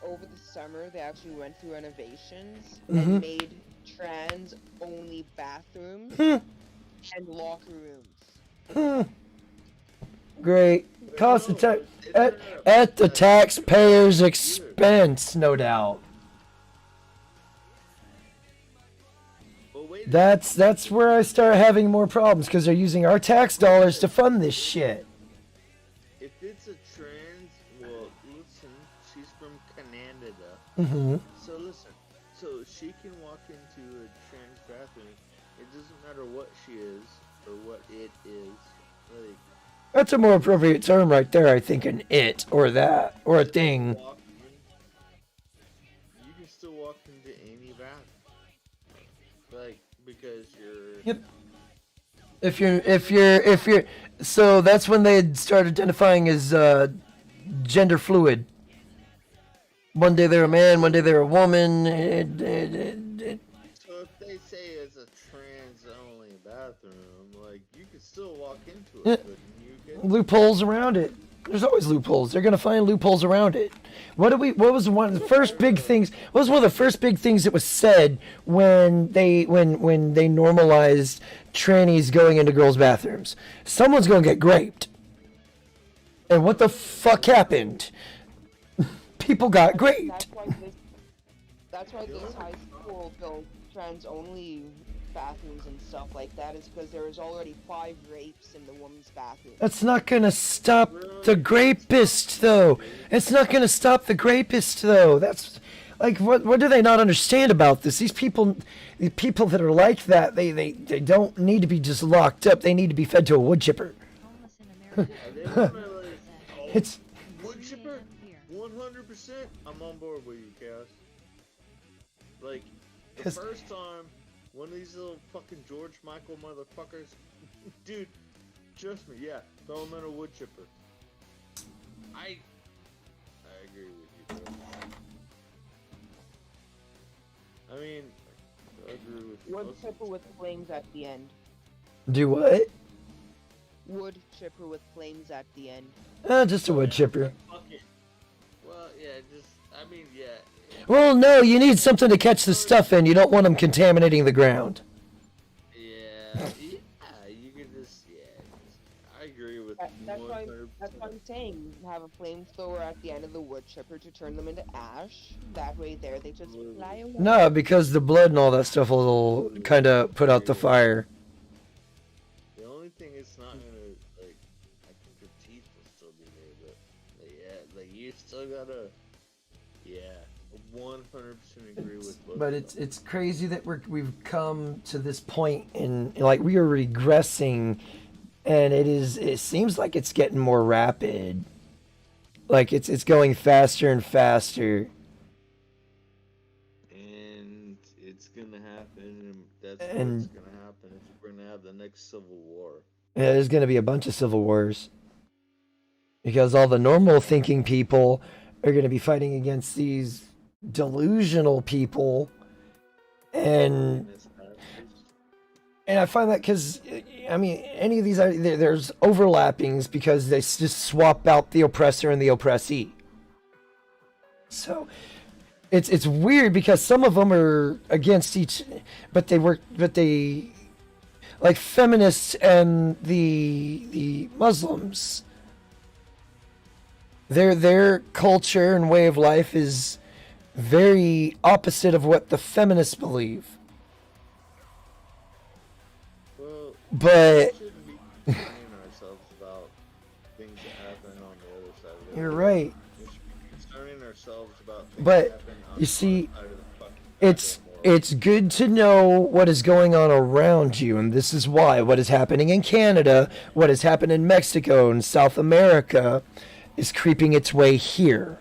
Over the summer, they actually went through renovations and made trans-only bathrooms and locker rooms. Great. Cost at the taxpayer's expense, no doubt. That's where I start having more problems, because they're using our tax dollars to fund this shit. If it's a trans, well, listen, she's from Canada. So listen, so she can walk into a trans bathroom. It doesn't matter what she is or what it is. Like, that's a more appropriate term right there, I think, an it or that or a thing. You can still walk into any bathroom. Like, because you're... Yep. If you're... So that's when they start identifying as gender fluid. One day they're a man, one day they're a woman. So if they say it's a trans-only bathroom, like, you can still walk into it, couldn't you? Loopholes around it. There's always loopholes. They're gonna find loopholes around it. What was one of the first big things? What was one of the first big things that was said when they normalized trannies going into girls' bathrooms? Someone's gonna get raped. And what the fuck happened? People got raped. That's why this high school built trans-only bathrooms and stuff like that, is because there was already 5 rapes in the women's bathroom. That's not gonna stop the rapist, though. It's not gonna stop the rapist, though. That's like, what do they not understand about this? These people that are like that, they don't need to be just locked up. They need to be fed to a wood chipper. It's wood chipper. 100%. I'm on board with you, Cass. Like, the first time. One of these little fucking George Michael motherfuckers. Dude, trust me, yeah, throw him in a wood chipper. I agree with you, bro. I mean, I agree with you. Wood chipper with flames at the end. Do what? Wood chipper with flames at the end. Just a wood chipper. Fuck it. Well, yeah, I mean, yeah. Well, no, you need something to catch the stuff in. You don't want them contaminating the ground. Yeah, you can just, I agree with that's why I'm saying, have a flamethrower at the end of the wood chipper to turn them into ash. That way they just fly away. No, because the blood and all that stuff will kind of put out the fire. The only thing it's not gonna, like, I think your teeth will still be there, but, yeah, like, you still gotta, 100% agree with both. But it's crazy that we've come to this point, and like we are regressing, and it seems like it's getting more rapid. Like it's going faster and faster. And it's gonna happen, and that's what's gonna happen if we're gonna have the next civil war. Yeah, there's gonna be a bunch of civil wars. Because all the normal thinking people are going to be fighting against these delusional people, and I find that because, I mean, any of these, there's overlappings because they just swap out the oppressor and the oppressee. So it's weird because some of them are against each, but they like feminists and the Muslims. Their culture and way of life is very opposite of what the feminists believe. Well, But we shouldn't be concerning ourselves about things that happen on the other side of the you're world. right. We should be concerning ourselves about things But that happen on you the see, other side of the fucking it's goddamn world. it's good to know what is going on around you, and this is why what is happening in Canada, what has happened in Mexico and South America is creeping its way here.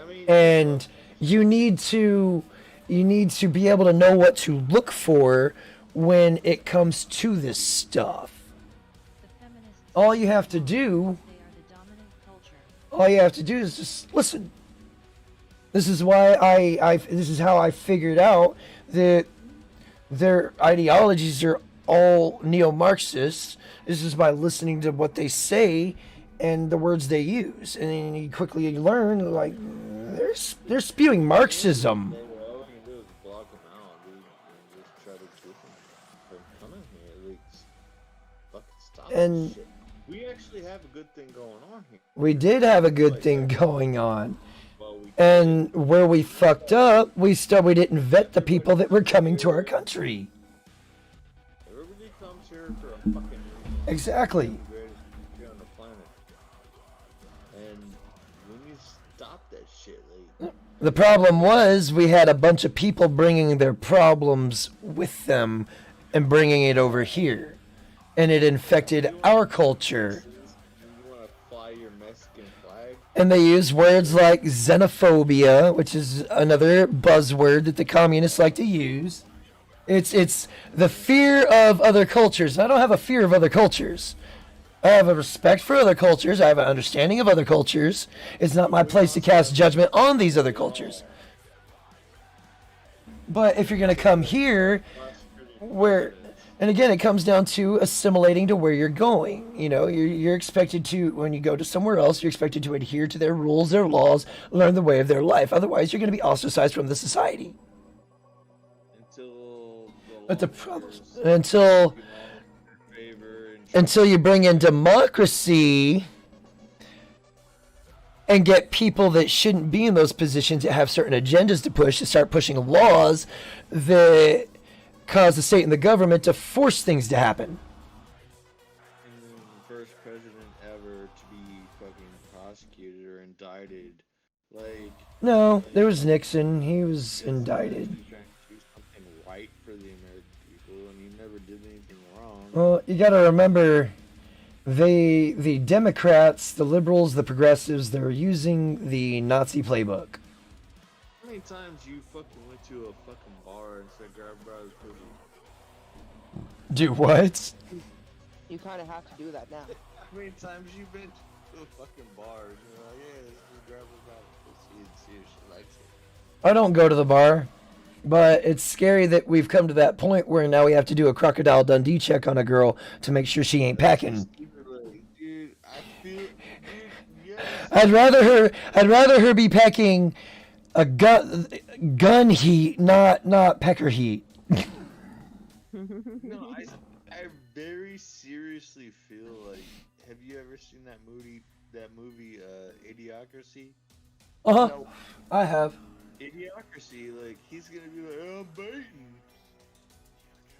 I mean, And you need to be able to know what to look for when it comes to this stuff. The feminists All you have to do they are the dominant culture. all you have to do is just listen. This is why this is how I figured out that their ideologies are all neo-Marxists. This is by listening to what they say and the words they use, and then you quickly learn like they're spewing Marxism. all you can do is block them out, dude, and just try to keep them from coming here. Like, fucking stop And this shit. We actually have a good thing going on here. we did have a good thing going on, Well, we and where we fucked up, we didn't vet the people that were coming to our country. everybody comes here for a fucking reason. Exactly. The greatest country on the planet. And we need to stop that shit. Like, The problem was we had a bunch of people bringing their problems with them and bringing it over here. And it infected our culture. you want to fly your Mexican flag? And they use words like xenophobia, which is another buzzword that the communists like to use. It's the fear of other cultures. I don't have a fear of other cultures. I have a respect for other cultures. I have an understanding of other cultures. It's not my place to cast judgment on these other cultures. But if you're going to come here, and again, it comes down to assimilating to where you're going. You know, you're expected to, when you go to somewhere else, you're expected to adhere to their rules, their laws, learn the way of their life. Otherwise, you're going to be ostracized from the society. But the problem, until you bring in democracy and get people that shouldn't be in those positions that have certain agendas to push, to start pushing laws that cause the state and the government to force things to happen. And then the first president ever to be fucking prosecuted or indicted. Like, No, there was Nixon. He was indicted. he's trying to do something right for the American people, and he never did anything wrong. Well, you got to remember, the Democrats, the liberals, the progressives, they're using the Nazi playbook. How many times you fucking went to a fucking bar and said, grab brother's pussy? Do what? You kind of have to do that now. How many times you been to a fucking bar and you're like, yeah, let's just grab a brother's pussy and see if she likes it? I don't go to the bar, but it's scary that we've come to that point where now we have to do a Crocodile Dundee check on a girl to make sure she ain't packing. Dude, I feel, dude, yes. I'd rather her be packing a gun heat, not pecker heat. No, I very seriously feel like, have you ever seen that movie, Idiocracy? Uh-huh. I have. Idiocracy, like, he's gonna be like, oh, I'm baiting.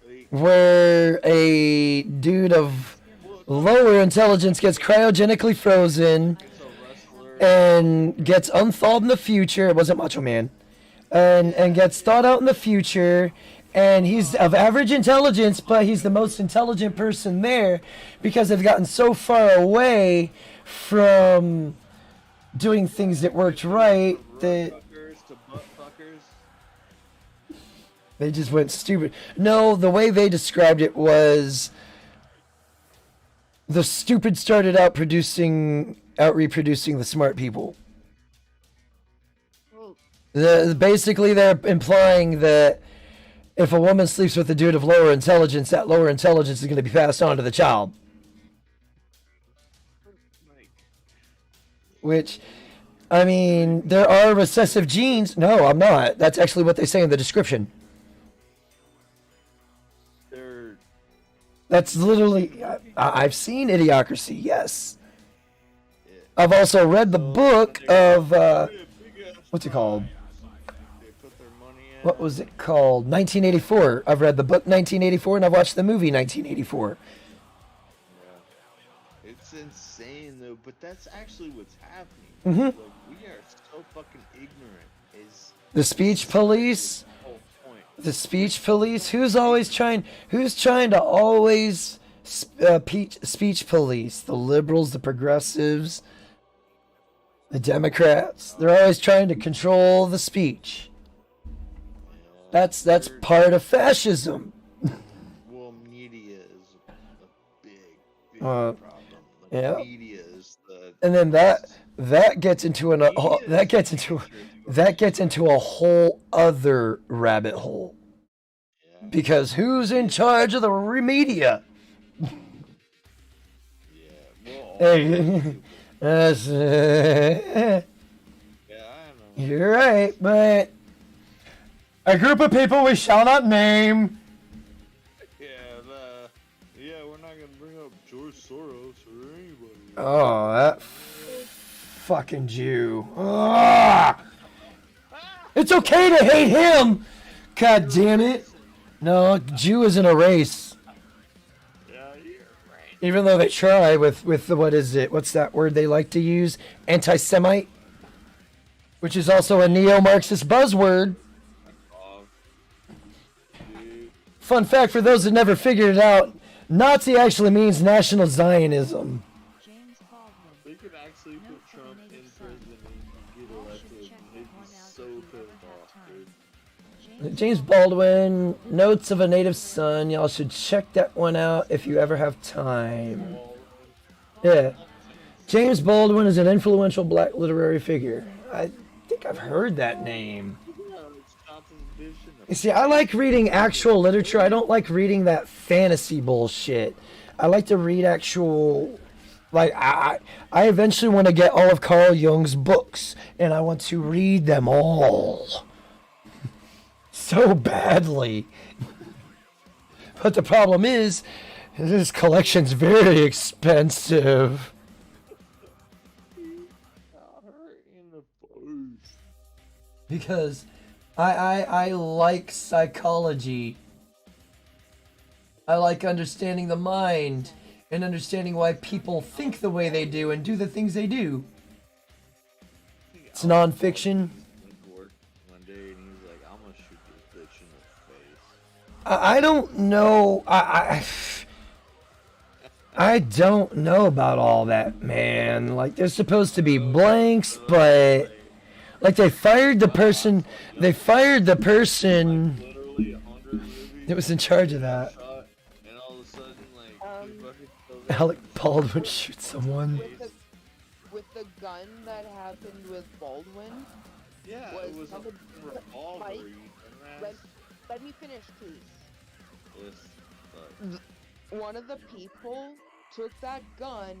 Like, Where a dude of lower intelligence gets cryogenically frozen he's a wrestler. and gets unthawed in the future. It wasn't Macho Man. And gets thawed out in the future. And he's of average intelligence, but he's the most intelligent person there because they've gotten so far away from doing things that worked right that Fuckers to butt fuckers. they just went stupid. No, the way they described it was the stupid started out producing out reproducing the smart people. Well, Basically, they're implying that if a woman sleeps with a dude of lower intelligence, that lower intelligence is going to be passed on to the child. Which, I mean, there are recessive genes. No, I'm not. That's actually what they say in the description. That's literally. I've seen Idiocracy, yes. I've also read the book of. What's it called? What was it called? 1984. I've read the book 1984 and I've watched the movie 1984. Yeah. It's insane though, but that's actually what's happening. Mhm. Like, we are so fucking ignorant. Is The speech police. the whole point. The speech police. Who's trying to always speech police? The liberals, the progressives, the Democrats. They're always trying to control the speech. That's part of fascism. Well, media is a big Uh, problem. yeah. Media is the. And then that gets into a whole other rabbit hole. Yeah. Because who's in charge of the media? Yeah. Well, Hey, that's, yeah, I know. you're right, but a group of people we shall not name. Yeah, we're not gonna bring up George Soros or anybody. Oh, that fucking Jew. Ah! It's okay to hate him. God damn it. No, Jew isn't a race. Yeah, you're right. Even though they try with the, what is it? What's that word they like to use? Anti-Semite, which is also a neo-Marxist buzzword. Dude. Fun fact for those that never figured it out, Nazi actually means National Zionism. James Baldwin. They could actually Note put for the Trump in native prison son. and get All elected. should check And the they'd porn be out so if you pissed ever have off, time. dude. James Baldwin, Notes of a Native Son. Y'all should check that one out if you ever have time. Yeah. James Baldwin is an influential black literary figure. I think I've heard that name. Yeah, it's Johnson's bitch in You see, I like reading actual literature. I don't like reading that fantasy bullshit. I like to read actual. Like, I eventually want to get all of Carl Jung's books, and I want to read them all. So badly. But the problem is, this collection's very expensive. in the face. Because I like psychology. I like understanding the mind and understanding why people think the way they do and do the things they do. It's nonfiction. Went to work one day and he was like, "I'm gonna shoot this bitch in the face." I don't know. I don't know about all that, man. Like, there's supposed to be blanks, but like they fired the person. They fired the person Literally 100 movies. that was in charge of that. Shot, and all of a sudden, like, he fucking kills Alec Baldwin shoots someone. with the gun that happened with Baldwin. Yeah, was it was a somebody- revolver. Mike, You Let, dumbass. let me finish, please. Yes, but One of the people took that gun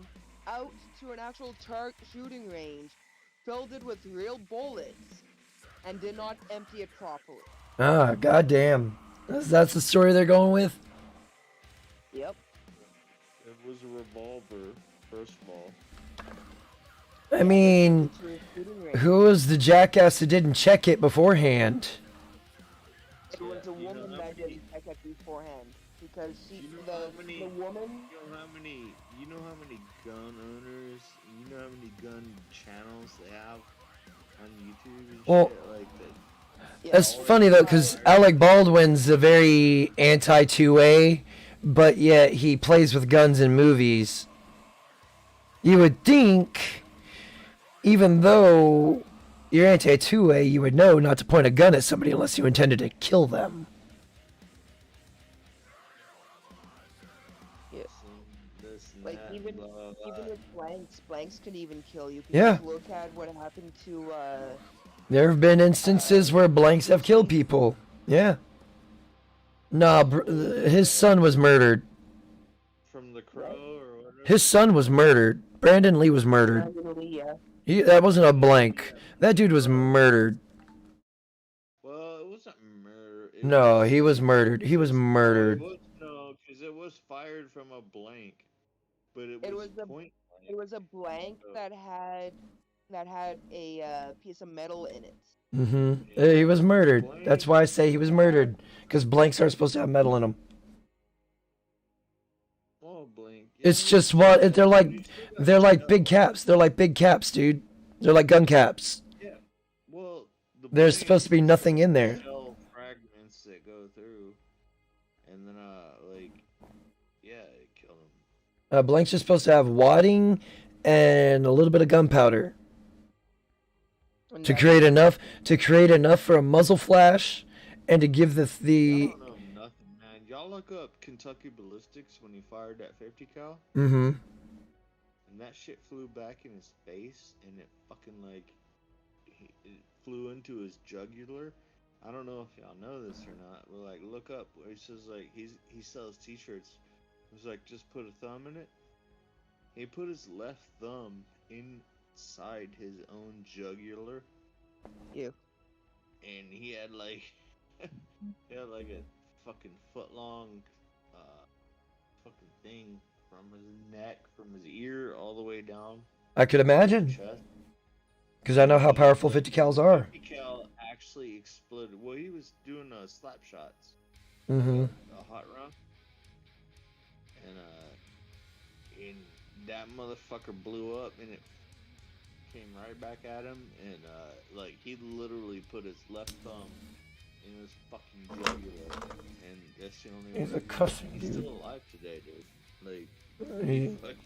out to an actual shooting range, filled it with real bullets, and did not empty it properly. Ah, goddamn. That's the story they're going with? Yep. it was a revolver, first of all. I mean, To a shooting range. who was the jackass that didn't check it beforehand? It was a You know woman how that many- didn't check it beforehand because she, You know how many- the woman. You know how many gun owners, you know how many gun channels they have on YouTube and Well, shit like that. Yeah, That's funny though, because Alec Baldwin's a very anti-2A, but yet he plays with guns in movies. You would think, even though you're anti-2A, you would know not to point a gun at somebody unless you intended to kill them. Yeah. This and Like that, even blah, blah, blah. even with blanks can even kill you. Yeah. Because look at what happened to There have been instances where blanks have killed people. Yeah. Nah, his son was murdered. From the crow or whatever. His son was murdered. Brandon Lee was murdered. That wasn't a blank. That dude was murdered. Well, it wasn't murder. No, he was murdered. He was No, murdered. because it was fired from a blank, but it it was was a point it was a blank so- that had a piece of metal in it. He was murdered. That's why I say he was murdered. Because blanks aren't supposed to have metal in them. Oh, blank. It's just what they're like big caps. They're like big caps, dude. They're like gun caps. Yeah. Well, There's supposed to be nothing in there. Shell fragments that go through, and then yeah, it killed him. Blanks are supposed to have wadding and a little bit of gunpowder to create enough for a muzzle flash, and to give I don't know nothing, man. Y'all look up Kentucky ballistics when he fired that 50 cal, Mm-hmm. and that shit flew back in his face, and it fucking it flew into his jugular. I don't know if y'all know this or not, but like look up where he says like he sells t-shirts. It was like just put a thumb in it. He put his left thumb inside his own jugular. Ew. And he had like a fucking foot long fucking thing from his neck, from his ear all the way down. I could imagine. Chest. Because I know how powerful 50 cals are. 50 cal actually exploded. Well, he was doing slap shots. Mm-hmm. A hot round. And that motherfucker blew up, and it came right back at him, and he literally put his left thumb in his fucking jugular, and that's the only He's way a cussing he's dude. still alive today, dude. Like He- he was like,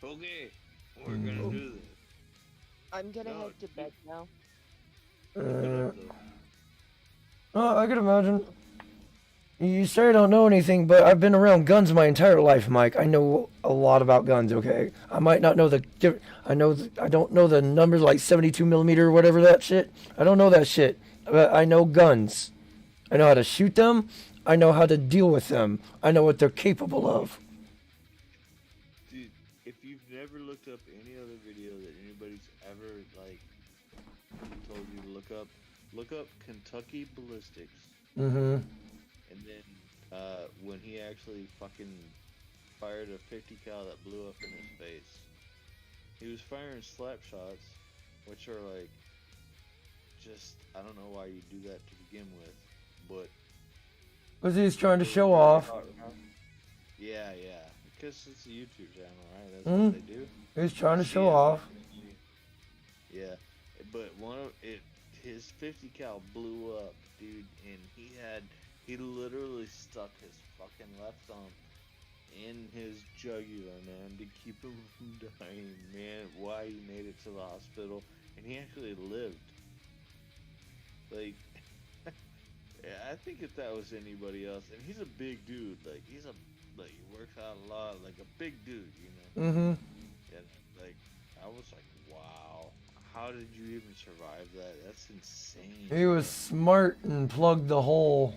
okay, we're gonna do this. I'm gonna head to bed now. Oh, I could imagine. You say I don't know anything, but I've been around guns my entire life, Mike. I know a lot about guns. Okay, I might not know I don't know the numbers like 72 millimeter or whatever that shit. I don't know that shit, but I know guns. I know how to shoot them. I know how to deal with them. I know what they're capable of. Dude, if you've never looked up any other video that anybody's ever told you to look up Kentucky ballistics. Mm-hmm. And then when he actually fucking fired a 50 cal that blew up in his face, he was firing slap shots, which are just I don't know why you do that to begin with, but Because he's trying to show off. Yeah, because it's a YouTube channel, right? That's what they do. He's trying to show off. Yeah, but his 50 cal blew up, dude, and he literally stuck his fucking left thumb in his jugular, man, to keep him from dying, man. Why he made it to the hospital, and he actually lived. Yeah, I think if that was anybody else, and he's a big dude, he works out a lot, a big dude, you know. Mm-hmm. And I was like, wow, how did you even survive that? That's insane. He was smart and plugged the hole.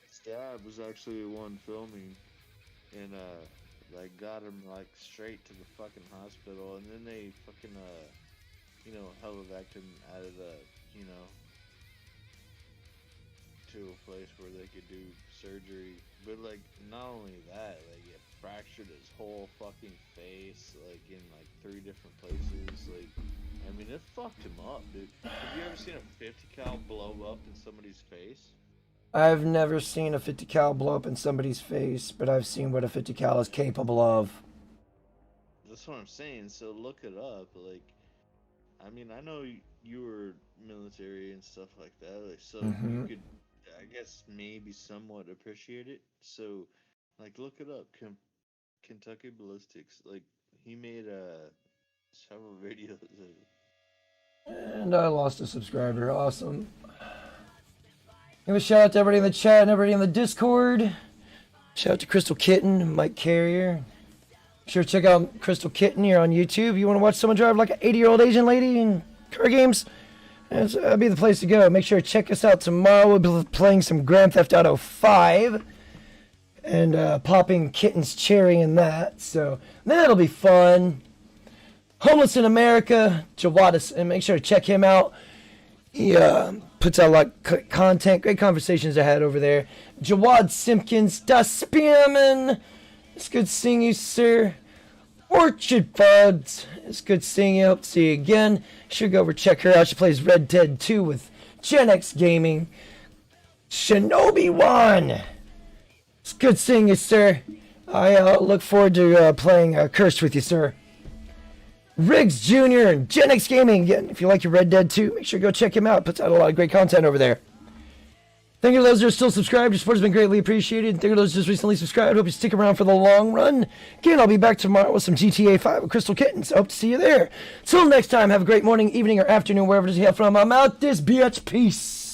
His dad was actually the one filming, and got him straight to the fucking hospital, and then they fucking helivaced him out of the to a place where they could do surgery. But not only that, it fractured his whole fucking face in 3 different places. I mean, it fucked him up, dude. Have you ever seen a 50 cal blow up in somebody's face? I've never seen a 50 cal blow up in somebody's face, but I've seen what a 50 cal is capable of. That's what I'm saying. So look it up. I mean, I know you were military and stuff like that, so you could, I guess, maybe somewhat appreciate it. So, look it up. Kentucky ballistics. He made several videos of it. And I lost a subscriber. Awesome. Give a shout out to everybody in the chat and everybody in the Discord. Shout out to Crystal Kitten, Mike Carrier. Sure, check out Crystal Kitten here on YouTube. You want to watch someone drive like an 80-year-old Asian lady in car games? That'd be the place to go. Make sure to check us out tomorrow. We'll be playing some Grand Theft Auto 5 and popping Kitten's cherry in that. So that'll be fun. Homeless in America, Jawadis, and make sure to check him out. He puts out a lot of content, great conversations I had over there. Jawad Simpkins, Das Spearman. It's good seeing you, sir. Orchard Buds. It's good seeing you. Hope to see you again. Should go over check her out. She plays Red Dead 2 with Gen X Gaming. Shinobi 1. It's good seeing you, sir. I look forward to playing Cursed with you, sir. Riggs Jr. and Gen X Gaming. Again, if you like your Red Dead 2, make sure to go check him out. Puts out a lot of great content over there. Thank you to those who are still subscribed. Your support has been greatly appreciated. Thank you to those who just recently subscribed. Hope you stick around for the long run. Again, I'll be back tomorrow with some GTA 5 with Crystal Kittens. Hope to see you there. Till next time, have a great morning, evening, or afternoon, wherever it is you hail from. I'm out this bitch. Peace.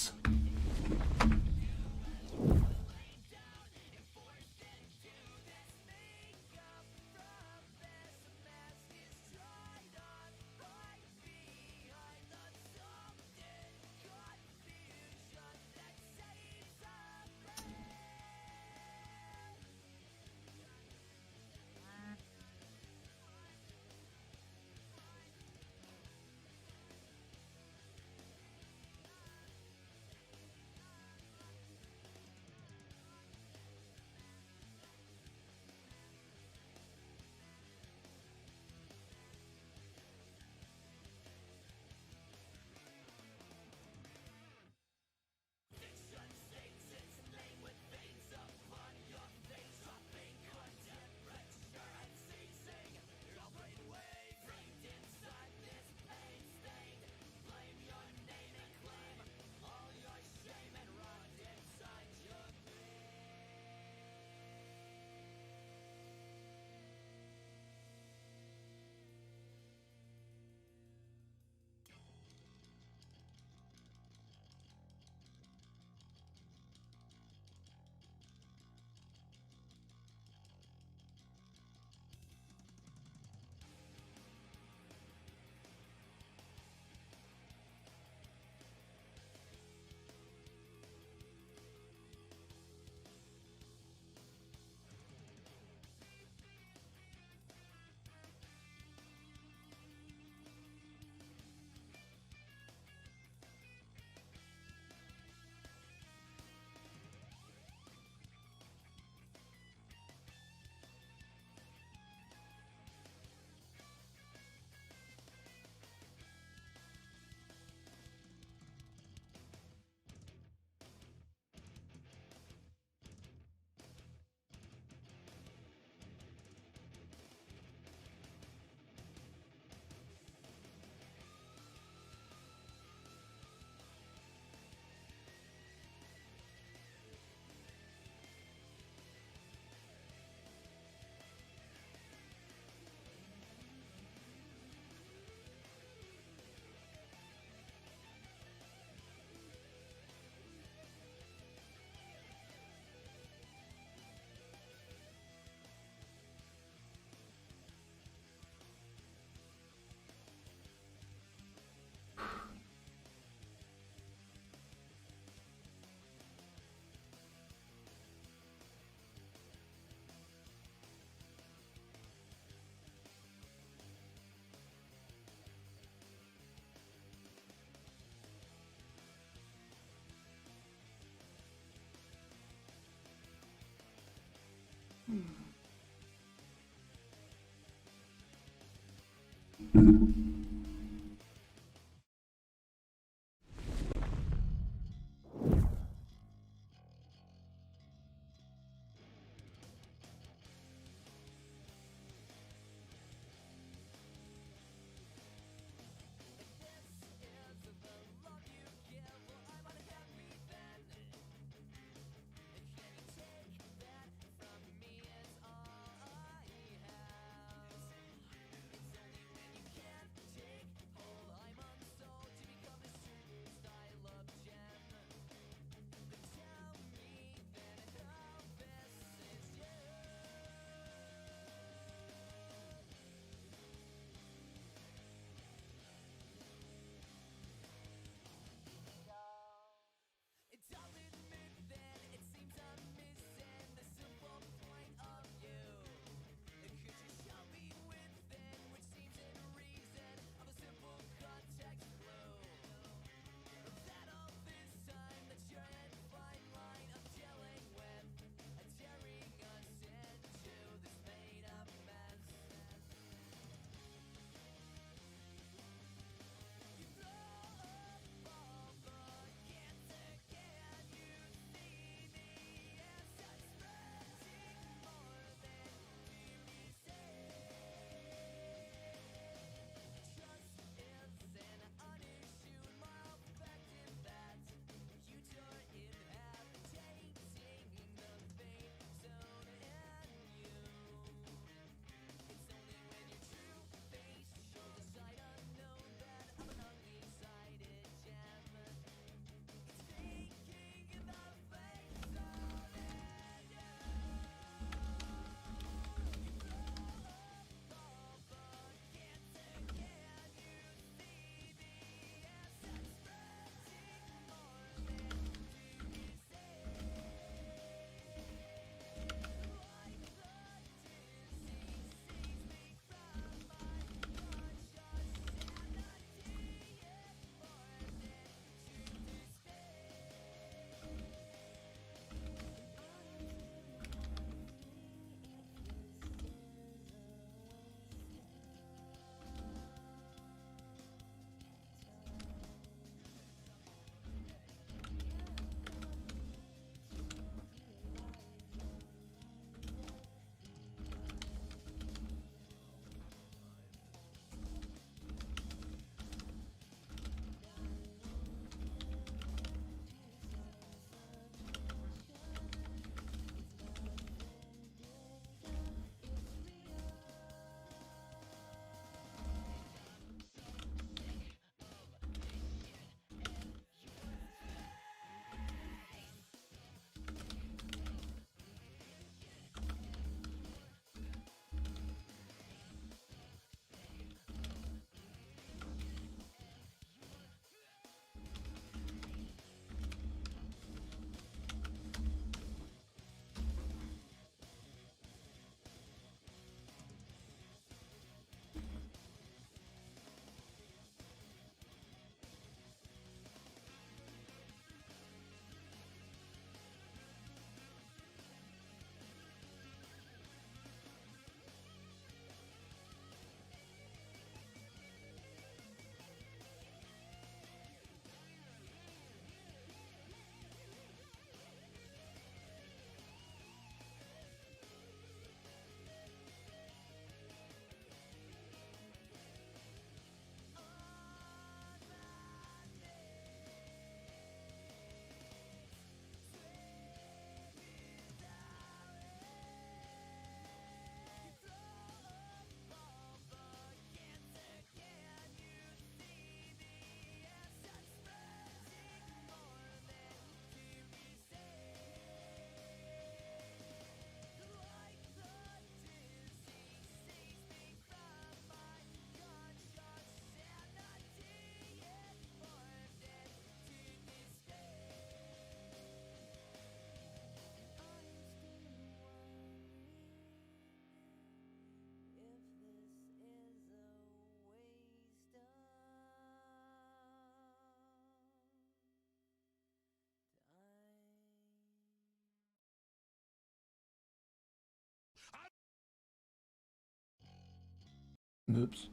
Oops.